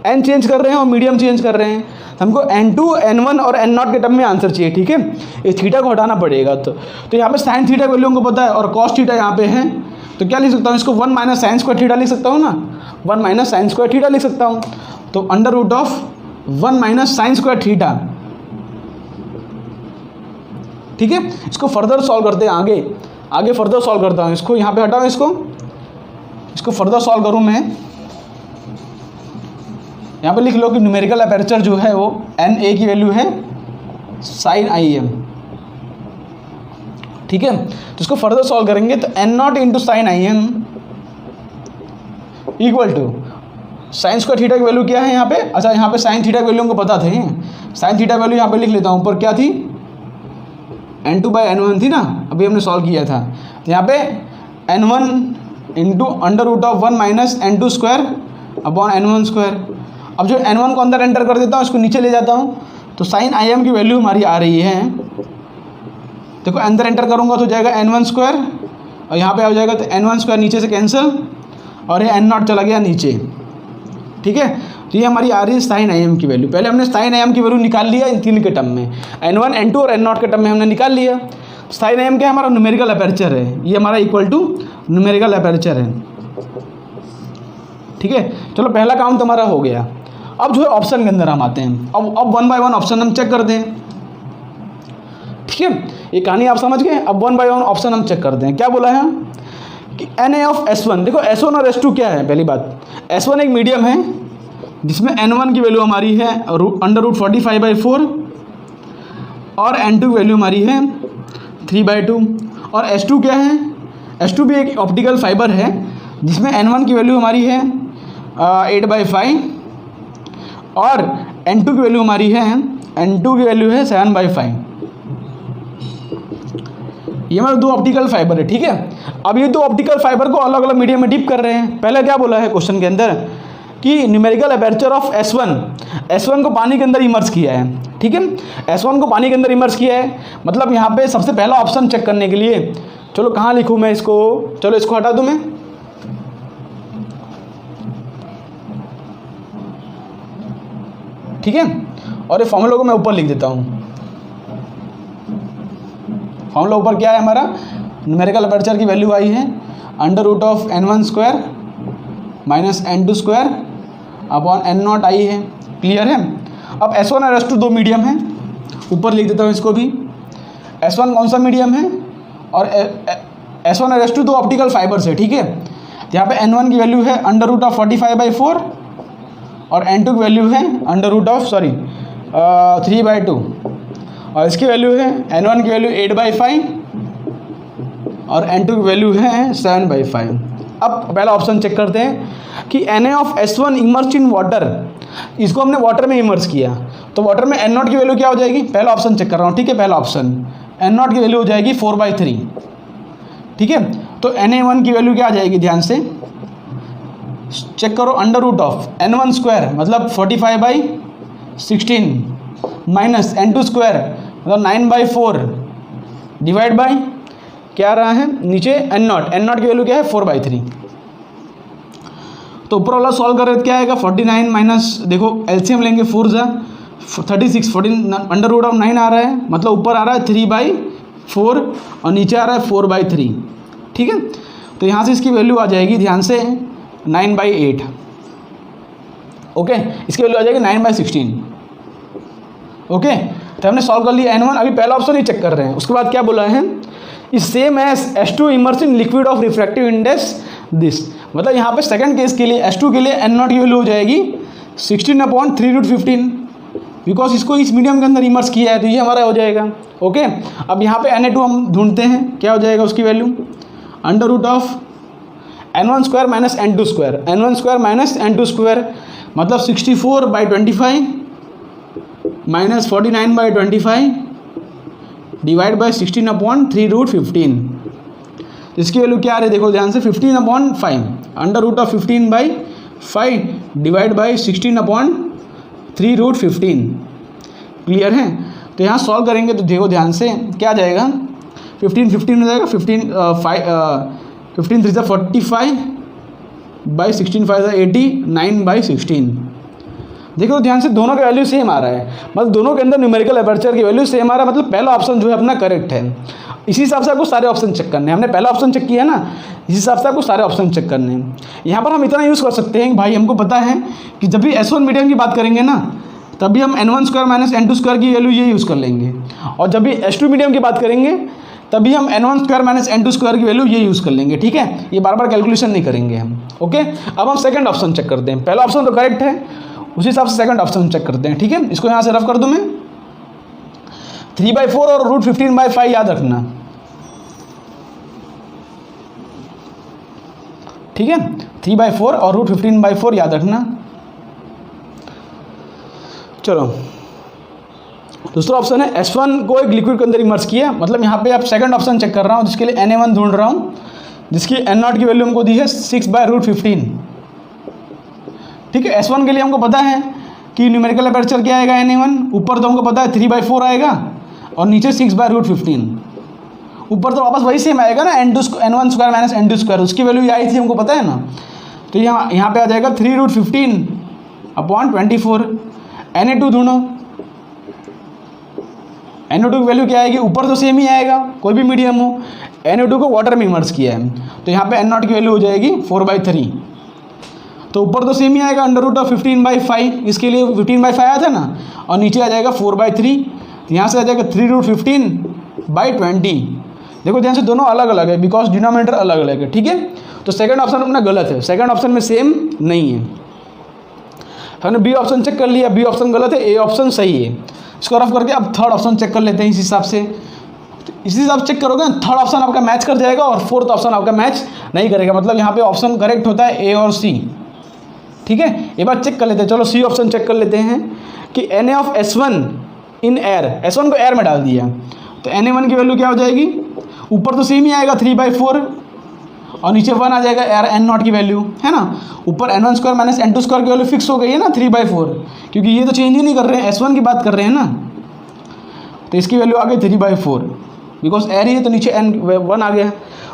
n चेंज कर रहे हैं और मीडियम चेंज कर रहे हैं, हमको n2 n1 और n0 के टर्म में आंसर चाहिए, ठीक है। ये थीटा को हटाना पड़ेगा, तो यहाँ पे साइन थीटा वैल्यू हमको पता है और कॉस थीटा यहाँ पे है, तो क्या लिख सकता हूँ इसको 1 माइनस साइन स्क्वायर थीटा लिख सकता हूँ ना, 1 माइनस साइन स्क्वायर थीटा लिख सकता हूँ, तो under root of 1 minus sine square theta, ठीक है। इसको फर्दर सॉल्व करते हैं, आगे फर्दर सॉल्व करता हूँ, इसको यहाँ पे हटाओ, इसको फर्दर सॉल्व करूँ मैं, यहाँ पे लिख लो कि न्यूमेरिकल अपर्चर जो है वो NA की वैल्यू है साइन IM, ठीक है। तो इसको फर्दर सॉल्व करेंगे तो n0 into sine IM equal to sine square theta की वैल्यू क्या है यहाँ पे, अच्छा यहाँ पे साइन थीटा की वैल्यू हमको पता थे, साइन थीटा वैल्यू यहाँ पे लिख लेता हूँ, ऊपर क्या थी n2/n1 थी ना, अभी हमने सॉल्व किया था, तो यहाँ पे n1 into under root of 1 minus n2 square upon n1 square. अब जो n1 को अंदर एंटर कर देता हूँ, इसको नीचे ले जाता हूँ, तो साइन IM की वैल्यू हमारी आ रही है, देखो अंदर एंटर करूँगा तो जाएगा n1 स्क्वायर और यहाँ पे आ जाएगा तो n1 स्क्वायर नीचे से कैंसिल और ये n0 चला गया नीचे, ठीक है। तो ये हमारी आ रही है साइन IM की वैल्यू, पहले हमने साइन IM की वैल्यू निकाल लिया इन तीन के टर्म में, n1 n2 और n0 के टर्म में हमने निकाल लिया। साइन IM क्या हमारा न्यूमेरिकल अपर्चर है, ये हमारा इक्वल टू न्यूमेरिकल अपर्चर है, ठीक है। चलो पहला काम तो हमारा हो गया। अब जो है ऑप्शन के अंदर हम आते हैं, अब 1 बाय 1 ऑप्शन हम चेक करते हैं, ठीक है। ये कहानी आप समझ गए। अब 1 बाय 1 ऑप्शन हम चेक करते हैं, क्या बोला है कि NA ऑफ S1, देखो S1 और S2 क्या है, पहली बात S1 एक मीडियम है जिसमें n1 की वैल्यू हमारी है अंडर रूट 45/4 और n2 की वैल्यू हमारी है 3/2, और S2 क्या है, S2 भी एक ऑप्टिकल फाइबर है जिसमें n1 की वैल्यू हमारी है 8/5 और n2 की वैल्यू हमारी है 7/5। ये हमारे दो ऑप्टिकल फाइबर है, ठीक है। अब ये दो ऑप्टिकल फाइबर को अलग अलग मीडियम में डिप कर रहे हैं। पहले क्या बोला है क्वेश्चन के अंदर कि न्यूमेरिकल अपर्चर ऑफ S1 को पानी के अंदर इमर्स किया है, ठीक है। S1 को पानी के अंदर इमर्स किया है, मतलब यहाँ पे सबसे पहला ऑप्शन चेक करने के लिए, चलो कहाँ लिखूँ मैं इसको, चलो इसको हटा दूँ मैं, ठीक है। और ये फॉर्मूला को मैं ऊपर लिख देता हूँ, फॉर्मूला ऊपर क्या है हमारा, न्यूमेरिकल अपर्चर की वैल्यू आई है under root of n1 square minus n2 square upon n0 आई है, क्लियर है। अब S1 और S2 दो मीडियम है, ऊपर लिख देता हूँ इसको भी, S1 कौन सा मीडियम है और S1 और S2 दो ऑप्टिकल फाइबर्स है, ठीक है। यहाँ पे n1 की वैल्यू है अंडर रूट ऑफ 45/4 और n2 की वैल्यू है अंडर रूट ऑफ 3/2 और इसकी वैल्यू है n1 की वैल्यू 8/5 और n2 की वैल्यू है 7/5। अब पहला ऑप्शन चेक करते हैं कि Na of S1 immersed in water, इसको हमने वाटर में इमर्स किया, तो वाटर में n0 की वैल्यू क्या हो जाएगी, पहला ऑप्शन चेक कर रहा हूँ, ठीक है। पहला ऑप्शन n0 की वैल्यू हो जाएगी 4/3, ठीक है। तो Na1 की वैल्यू क्या आ जाएगी, ध्यान से चेक करो, under root of n1 square मतलब 45/16 माइनस n2 स्क्वायर मतलब 9/4 डिवाइड बाई क्या आ रहा है नीचे n0 की वैल्यू क्या है 4/3। तो ऊपर वाला सॉल्व करें क्या आएगा 49 माइनस, देखो एलसीएम लेंगे 4 जा 36, 14 अंडर रूट ऑफ 9 आ रहा है, मतलब ऊपर आ रहा है 3/4 और नीचे आ रहा है 4/3, ठीक है। तो यहाँ से इसकी वैल्यू आ जाएगी, ध्यान से 9/8, ओके। इसकी वैल्यू आ जाएगी 9/16, ओके। तो हमने सॉल्व कर लिया n1, अभी पहला ऑप्शन ही चेक कर रहे हैं। उसके बाद क्या बोला है, is same as S2 immerse in liquid of refractive index this, मतलब यहाँ पे सेकंड केस के लिए S2 के लिए n0 की वैल्यू हो जाएगी 16/3√15, बिकॉज इसको इस मीडियम के अंदर इमर्स किया है, तो ये हमारा हो जाएगा, ओके। अब यहाँ पे Na2 हम ढूंढते हैं, क्या हो जाएगा उसकी value under root of n1 square minus n2 square, n1 square minus n2 square मतलब 64/25 माइनस 49/25 डिवाइड बाई 16/3√15, इसकी वैल्यू क्या आ रही है, देखो ध्यान से 15/5 under root of 15/5 divide by 16/3√15, clear है। तो यहाँ सॉल्व करेंगे तो देखो ध्यान से क्या आ जाएगा 15 15 हो जाएगा, 15 3 45 बाई 16 5 80, 9 बाई 16। देखो ध्यान से दोनों का वैल्यू सेम आ रहा है, मतलब दोनों के अंदर न्यूमेरिकल एपर्चर की वैल्यू सेम आ रहा है, मतलब पहला ऑप्शन जो है अपना करेक्ट है। इसी हिसाब से आपको सारे ऑप्शन चेक करने हैं। हमने पहला ऑप्शन चेक किया ना, इस हिसाब से आपको सारे ऑप्शन चेक करने हैं। यहाँ पर हम इतना यूज़ कर सकते हैं कि भाई हमको पता है कि जब भी S1 मीडियम की बात करेंगे ना, तभी हम n1² माइनस n2² की वैल्यू ये यूज़ कर लेंगे, और जब भी S2 मीडियम की बात करेंगे तभी हम n1² माइनस n2² की वैल्यू ये यूज़ कर लेंगे। ठीक है, ये बार बार कैलकुलेशन नहीं करेंगे हम। ओके, अब हम सेकंड ऑप्शन चेक करते हैं। पहला ऑप्शन तो करेक्ट है, उसी हिसाब से सेकंड ऑप्शन चेक करते हैं। ठीक है, इसको यहाँ से रफ कर दूँ मैं। 3/4 और √15/5 याद रखना। ठीक है, 3/4 और √15/4 याद रखना। चलो, दूसरा ऑप्शन है S1 को एक लिक्विड के अंदर इमर्स किया, मतलब यहाँ पे आप सेकंड ऑप्शन चेक कर रहा हूँ, जिसके लिए Na1 ढूंढ रहा हूँ, जिसकी n0 की वैल्यू हमको दी है 6/√15। ठीक है, S1 के लिए हमको पता है कि न्यूमेरिकल एपर्चर क्या आएगा Na1, ऊपर तो हमको पता है 3/4 आएगा और नीचे 6/√15। ऊपर तो वापस वही सेम आएगा ना, n1² माइनस n2², उसकी वैल्यू ये आई थी हमको पता है ना। तो यहाँ पे आ जाएगा 3√15/24। Na2 ढूंढो, Na2 की वैल्यू क्या आएगी, ऊपर तो सेम ही आएगा कोई भी मीडियम हो। Na2 को वाटर में इमर्स किया है, तो यहाँ पे n0 की वैल्यू हो जाएगी 4/3। तो ऊपर तो सेम ही आएगा √15/5, इसके लिए 15/5 आया था ना, और नीचे आ जाएगा 4/3। यहाँ से आ जाएगा 3√15/20। देखो ध्यान से दोनों अलग अलग है, बिकॉज डिनोमिनेटर अलग अलग है। ठीक है, तो सेकंड ऑप्शन अपना गलत है, सेकंड ऑप्शन में सेम नहीं है। हमने बी ऑप्शन चेक कर लिया, बी ऑप्शन गलत है, ए ऑप्शन सही है। इसको रफ करके अब थर्ड ऑप्शन चेक कर लेते हैं। इस हिसाब से इसी हिसाब से चेक करोगे ना, थर्ड ऑप्शन आपका मैच कर जाएगा और फोर्थ ऑप्शन आपका मैच नहीं करेगा, मतलब यहाँ पे ऑप्शन करेक्ट होता है ए और सी। ठीक है, ये बात चेक कर लेते हैं। चलो सी ऑप्शन चेक कर लेते हैं कि Na of S1 in air, S1 को एयर में डाल दिया, तो Na1 की वैल्यू क्या हो जाएगी, ऊपर तो सेम ही आएगा 3/4 और नीचे 1 आ जाएगा एयर n0 की वैल्यू, है ना। ऊपर n1² माइनस n2² की वैल्यू फिक्स हो गई है ना 3/4, क्योंकि ये तो चेंज ही नहीं कर रहे हैं, S1 की बात कर रहे हैं ना। तो इसकी वैल्यू आ गई 3/4, बिकॉज एयर ही है तो नीचे n1 आ गया।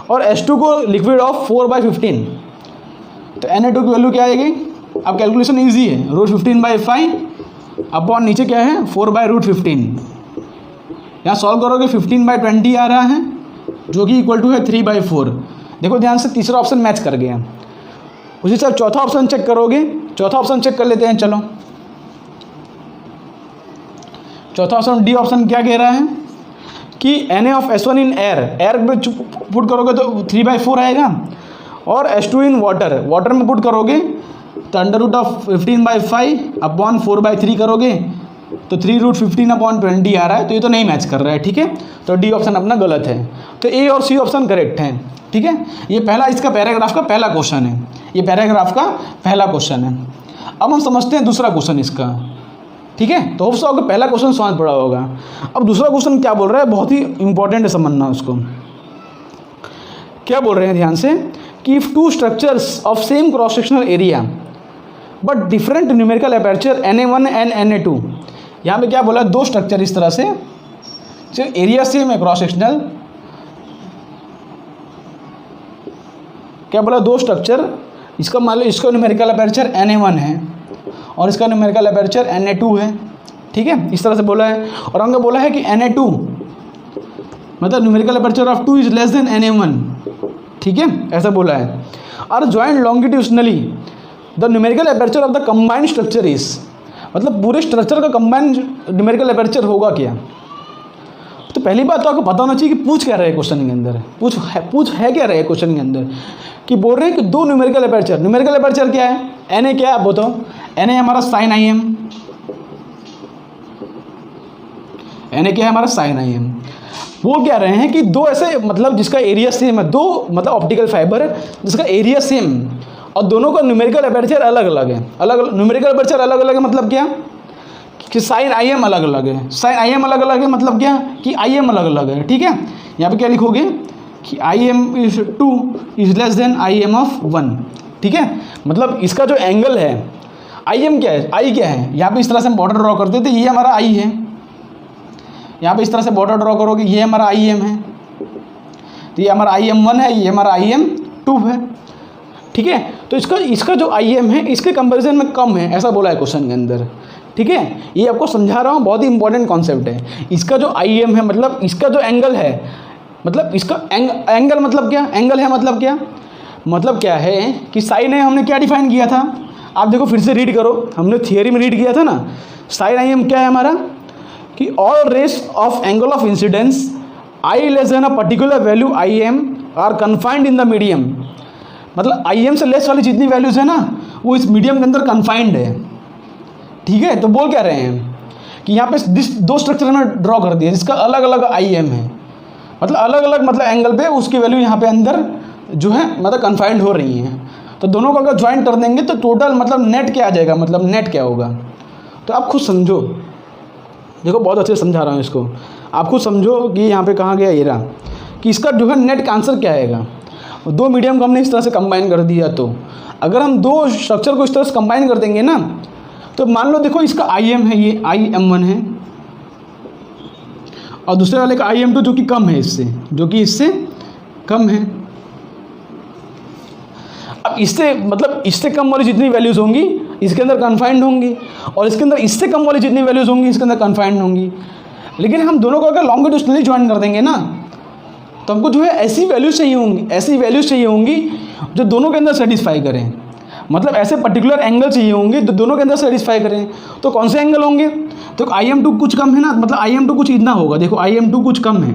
और S2 को लिक्विड ऑफ 4/15, तो Na2 की वैल्यू क्या आएगी, अब कैलकुलेशन ईजी है, √15/5 अपॉन नीचे क्या है 4/√15। यहाँ सॉल्व करोगे 15/20 आ रहा है, जो कि इक्वल टू है 3/4। देखो ध्यान से तीसरा ऑप्शन मैच कर गया। उसी से चौथा ऑप्शन चेक करोगे, चौथा ऑप्शन चेक कर लेते हैं। चलो, चौथा ऑप्शन डी ऑप्शन क्या कह रहा है कि Na of S1 in air, air में पुट करोगे तो 3/4 आएगा, और S2 इन वाटर, वाटर में पुट करोगे तो √15/5 अपॉन 4/3 करोगे तो 3√15/20 आ रहा है, तो ये तो नहीं मैच कर रहा है। ठीक है, तो डी ऑप्शन अपना गलत है, तो ए और सी ऑप्शन करेक्ट है। ठीक है, ये पहला इसका पैराग्राफ का पहला क्वेश्चन है, ये पैराग्राफ का पहला क्वेश्चन है। अब हम समझते हैं दूसरा क्वेश्चन इसका। ठीक है, तो होप सो आपको पहला क्वेश्चन समझ पड़ा होगा। अब दूसरा क्वेश्चन क्या बोल रहा है, बहुत ही इंपॉर्टेंट है समझना उसको। क्या बोल रहे हैं ध्यान से कि if two structures of same cross sectional area but different numerical aperture Na1 and Na2, यहाँ पे क्या बोला, दो स्ट्रक्चर इस तरह से, एरिया सेम है क्रॉस सेक्शनल, क्या बोला, दो स्ट्रक्चर, इसका मान लो इसका न्यूमेरिकल एपर्चर Na1 है और इसका न्यूमेरिकल एपर्चर Na2 है। ठीक है, इस तरह से बोला है। और हमने बोला है कि Na2 मतलब numerical aperture of 2 is less than Na1। ठीक है, ऐसा बोला है। और joint longitudinally the numerical aperture of the combined structure is, मतलब पूरे स्ट्रक्चर का कंबाइंड न्यूमेरिकल एपर्चर होगा क्या। तो पहली बात तो आपको पता होना चाहिए कि पूछ क्या रहे क्वेश्चन के अंदर, पूछ है क्या रहे क्वेश्चन के अंदर, कि बोल रहे हैं कि दो न्यूमेरिकल एपर्चर, न्यूमेरिकल एपर्चर क्या है, Na क्या है आप बताओ, Na हमारा sin IM, Na क्या है हमारा sin IM। वो क्या रहे हैं कि दो ऐसे, मतलब जिसका एरिया सेम है, दो मतलब ऑप्टिकल फाइबर है जिसका एरिया सेम और दोनों का न्यूमेरिकल एपर्चर अलग अलग है, न्यूमेरिकल एपर्चर अलग अलग है, मतलब क्या कि sin IM अलग अलग है, sin IM अलग अलग है, मतलब क्या कि IM अलग अलग है। ठीक है, यहाँ पे क्या लिखोगे कि IM is 2 is less then IM of 1। ठीक है, मतलब इसका जो एंगल है IM क्या है, I क्या है, यहाँ पे इस तरह से हम बॉर्डर ड्रॉ करते थे, ये हमारा I है, यहाँ पे इस तरह से बॉर्डर ड्रॉ करोगे, ये हमारा IM है। तो ये हमारा IM1 है, ये हमारा IM2 है, ठीक है। तो इसका जो IM है इसके कंपैरिजन में कम है, ऐसा बोला है क्वेश्चन के अंदर, ठीक है। ये आपको समझा रहा हूँ, बहुत ही इंपॉर्टेंट कॉन्सेप्ट है। इसका जो IM है मतलब इसका जो एंगल है, मतलब इसका एंगल मतलब क्या, एंगल है मतलब क्या, मतलब क्या है कि साइन है हमने क्या डिफाइन किया था, आप देखो फिर से रीड करो, हमने थियरी में रीड किया था ना। साइन IM क्या है हमारा कि all rays of angle of incidence I less than a particular value IM are confined in the medium. मतलब IM से लेस वाली जितनी वैल्यूज है ना वो इस मीडियम के अंदर कन्फाइंड है, ठीक है। तो बोल क्या रहे हैं कि यहाँ पे दो स्ट्रक्चर हमें ड्रॉ कर दिया जिसका अलग अलग IM है, मतलब अलग अलग मतलब एंगल पे उसकी वैल्यू यहाँ पे अंदर जो है मतलब कन्फाइंड हो रही हैं। तो दोनों को अगर ज्वाइन कर देंगे तो टोटल मतलब नेट क्या आ जाएगा, मतलब नेट क्या होगा। तो आप खुद समझो, देखो बहुत अच्छे से समझा रहा हूँ इसको, आप खुद समझो कि यहाँ पे कहाँ गया ये रहा कि इसका जो है नेट का आंसर क्या आएगा। दो मीडियम को हमने इस तरह से कंबाइन कर दिया, तो अगर हम दो स्ट्रक्चर को इस तरह से कंबाइन कर देंगे ना तो मान लो देखो इसका IM है, ये IM1 है और दूसरे वाले का IM2 जो कि कम है इससे, जो कि इससे कम है। अब इससे मतलब इससे कम वाली जितनी वैल्यूज़ होंगी इसके अंदर कन्फाइंड होंगी और इसके अंदर इससे कम वाली जितनी वैल्यूज़ होंगी इसके अंदर कन्फाइंड होंगी। लेकिन हम दोनों को अगर लॉन्गिट्यूडनली ज्वाइन कर देंगे ना तो हमको जो है ऐसी वैल्यूज चाहिए होंगी जो दोनों के अंदर सेटिस्फाई करें, मतलब ऐसे पर्टिकुलर एंगल चाहिए होंगे जो दोनों के अंदर सेटिस्फाई करें। तो कौन से एंगल होंगे, तो IM2 कुछ कम है ना, मतलब IM2 कुछ इतना होगा, देखो IM2 कुछ कम है,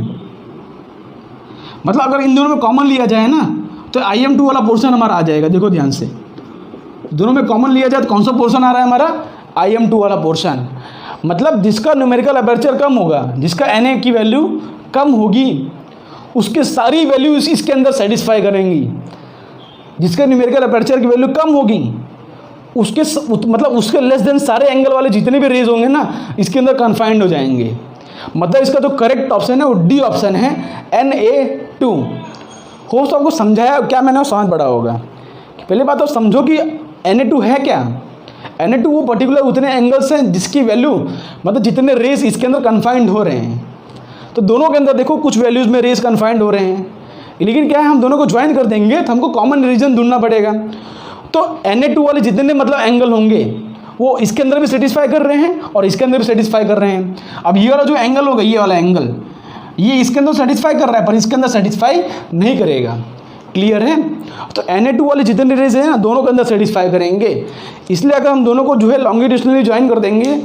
मतलब अगर इन दोनों में कॉमन लिया जाए ना तो IM2 वाला पोर्शन हमारा आ जाएगा। देखो ध्यान से, दोनों में कॉमन लिया जाए तो कौन सा पोर्शन आ रहा है हमारा, IM2 वाला पोर्शन। मतलब जिसका न्यूमेरिकल अपर्चर कम होगा, जिसका NA की वैल्यू कम होगी उसके सारी वैल्यूज इसके अंदर सेटिस्फाई करेंगी। जिसके न्यूमेरिकल अपर्चर की वैल्यू कम होगी उसके मतलब उसके लेस देन सारे एंगल वाले जितने भी रेज होंगे ना इसके अंदर कन्फाइंड हो जाएंगे। मतलब इसका जो करेक्ट ऑप्शन है वो D ऑप्शन है, NA2। हो तो आपको समझाया क्या मैंने, समझ पड़ा होगा। पहले बात तो समझो कि NA2 है क्या। NA2 वो पर्टिकुलर उतने एंगल्स हैं जिसकी वैल्यू मतलब जितने रेज इसके अंदर कन्फाइंड हो रहे हैं। तो दोनों के अंदर देखो कुछ वैल्यूज़ में रेज कन्फाइंड हो रहे हैं, लेकिन क्या है हम दोनों को ज्वाइन कर देंगे तो हमको कॉमन रीजन ढूंढना पड़ेगा। तो NA2 वाले जितने मतलब एंगल होंगे वो इसके अंदर भी सेटिस्फाई कर रहे हैं और इसके अंदर भी सेटिस्फाई कर रहे हैं। अब ये वाला जो एंगल होगा, ये वाला एंगल ये इसके अंदर सेटिस्फाई कर रहा है पर इसके अंदर सेटिस्फाई नहीं करेगा। क्लियर है। तो Na2 वाले जितने रेज हैं ना दोनों के अंदर सेटिस्फाई करेंगे। इसलिए अगर हम दोनों को जो है लॉन्गिट्यूडनली ज्वाइन कर देंगे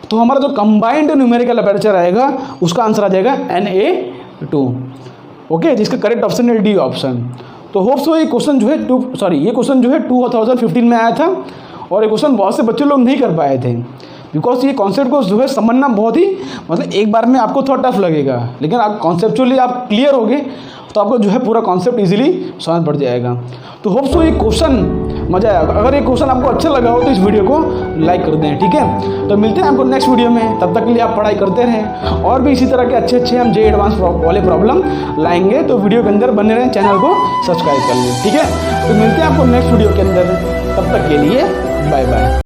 तो हमारा जो कंबाइंड न्यूमेरिकल अपर्चर आएगा उसका आंसर आ जाएगा Na2। ओके, जिसका करेक्ट ऑप्शन है डी ऑप्शन। तो होप सो ये क्वेश्चन जो है ये क्वेश्चन जो है 2015 में आया था और ये क्वेश्चन बहुत से बच्चे लोग नहीं कर पाए थे बिकॉज ये कॉन्सेप्ट को जो है समझना बहुत ही मतलब एक बार में आपको थोड़ा टफ लगेगा, लेकिन आप कॉन्सेप्चुअली आप क्लियर होगे तो आपको जो है पूरा कॉन्सेप्ट इजीली समझ पड़ जाएगा। तो होप सो ये क्वेश्चन मजा आएगा। अगर ये क्वेश्चन आपको अच्छा लगा हो तो इस वीडियो को लाइक कर दें, ठीक है। तो मिलते हैं आपको नेक्स्ट वीडियो में, तब तक के लिए आप पढ़ाई करते रहें और भी इसी तरह के अच्छे हम JEE एडवांस वाले प्रॉब्लम लाएंगे। तो वीडियो के अंदर बने रहें, चैनल को सब्सक्राइब कर लें, ठीक है। तो मिलते हैं आपको नेक्स्ट वीडियो के अंदर, तब तक के लिए बाय बाय।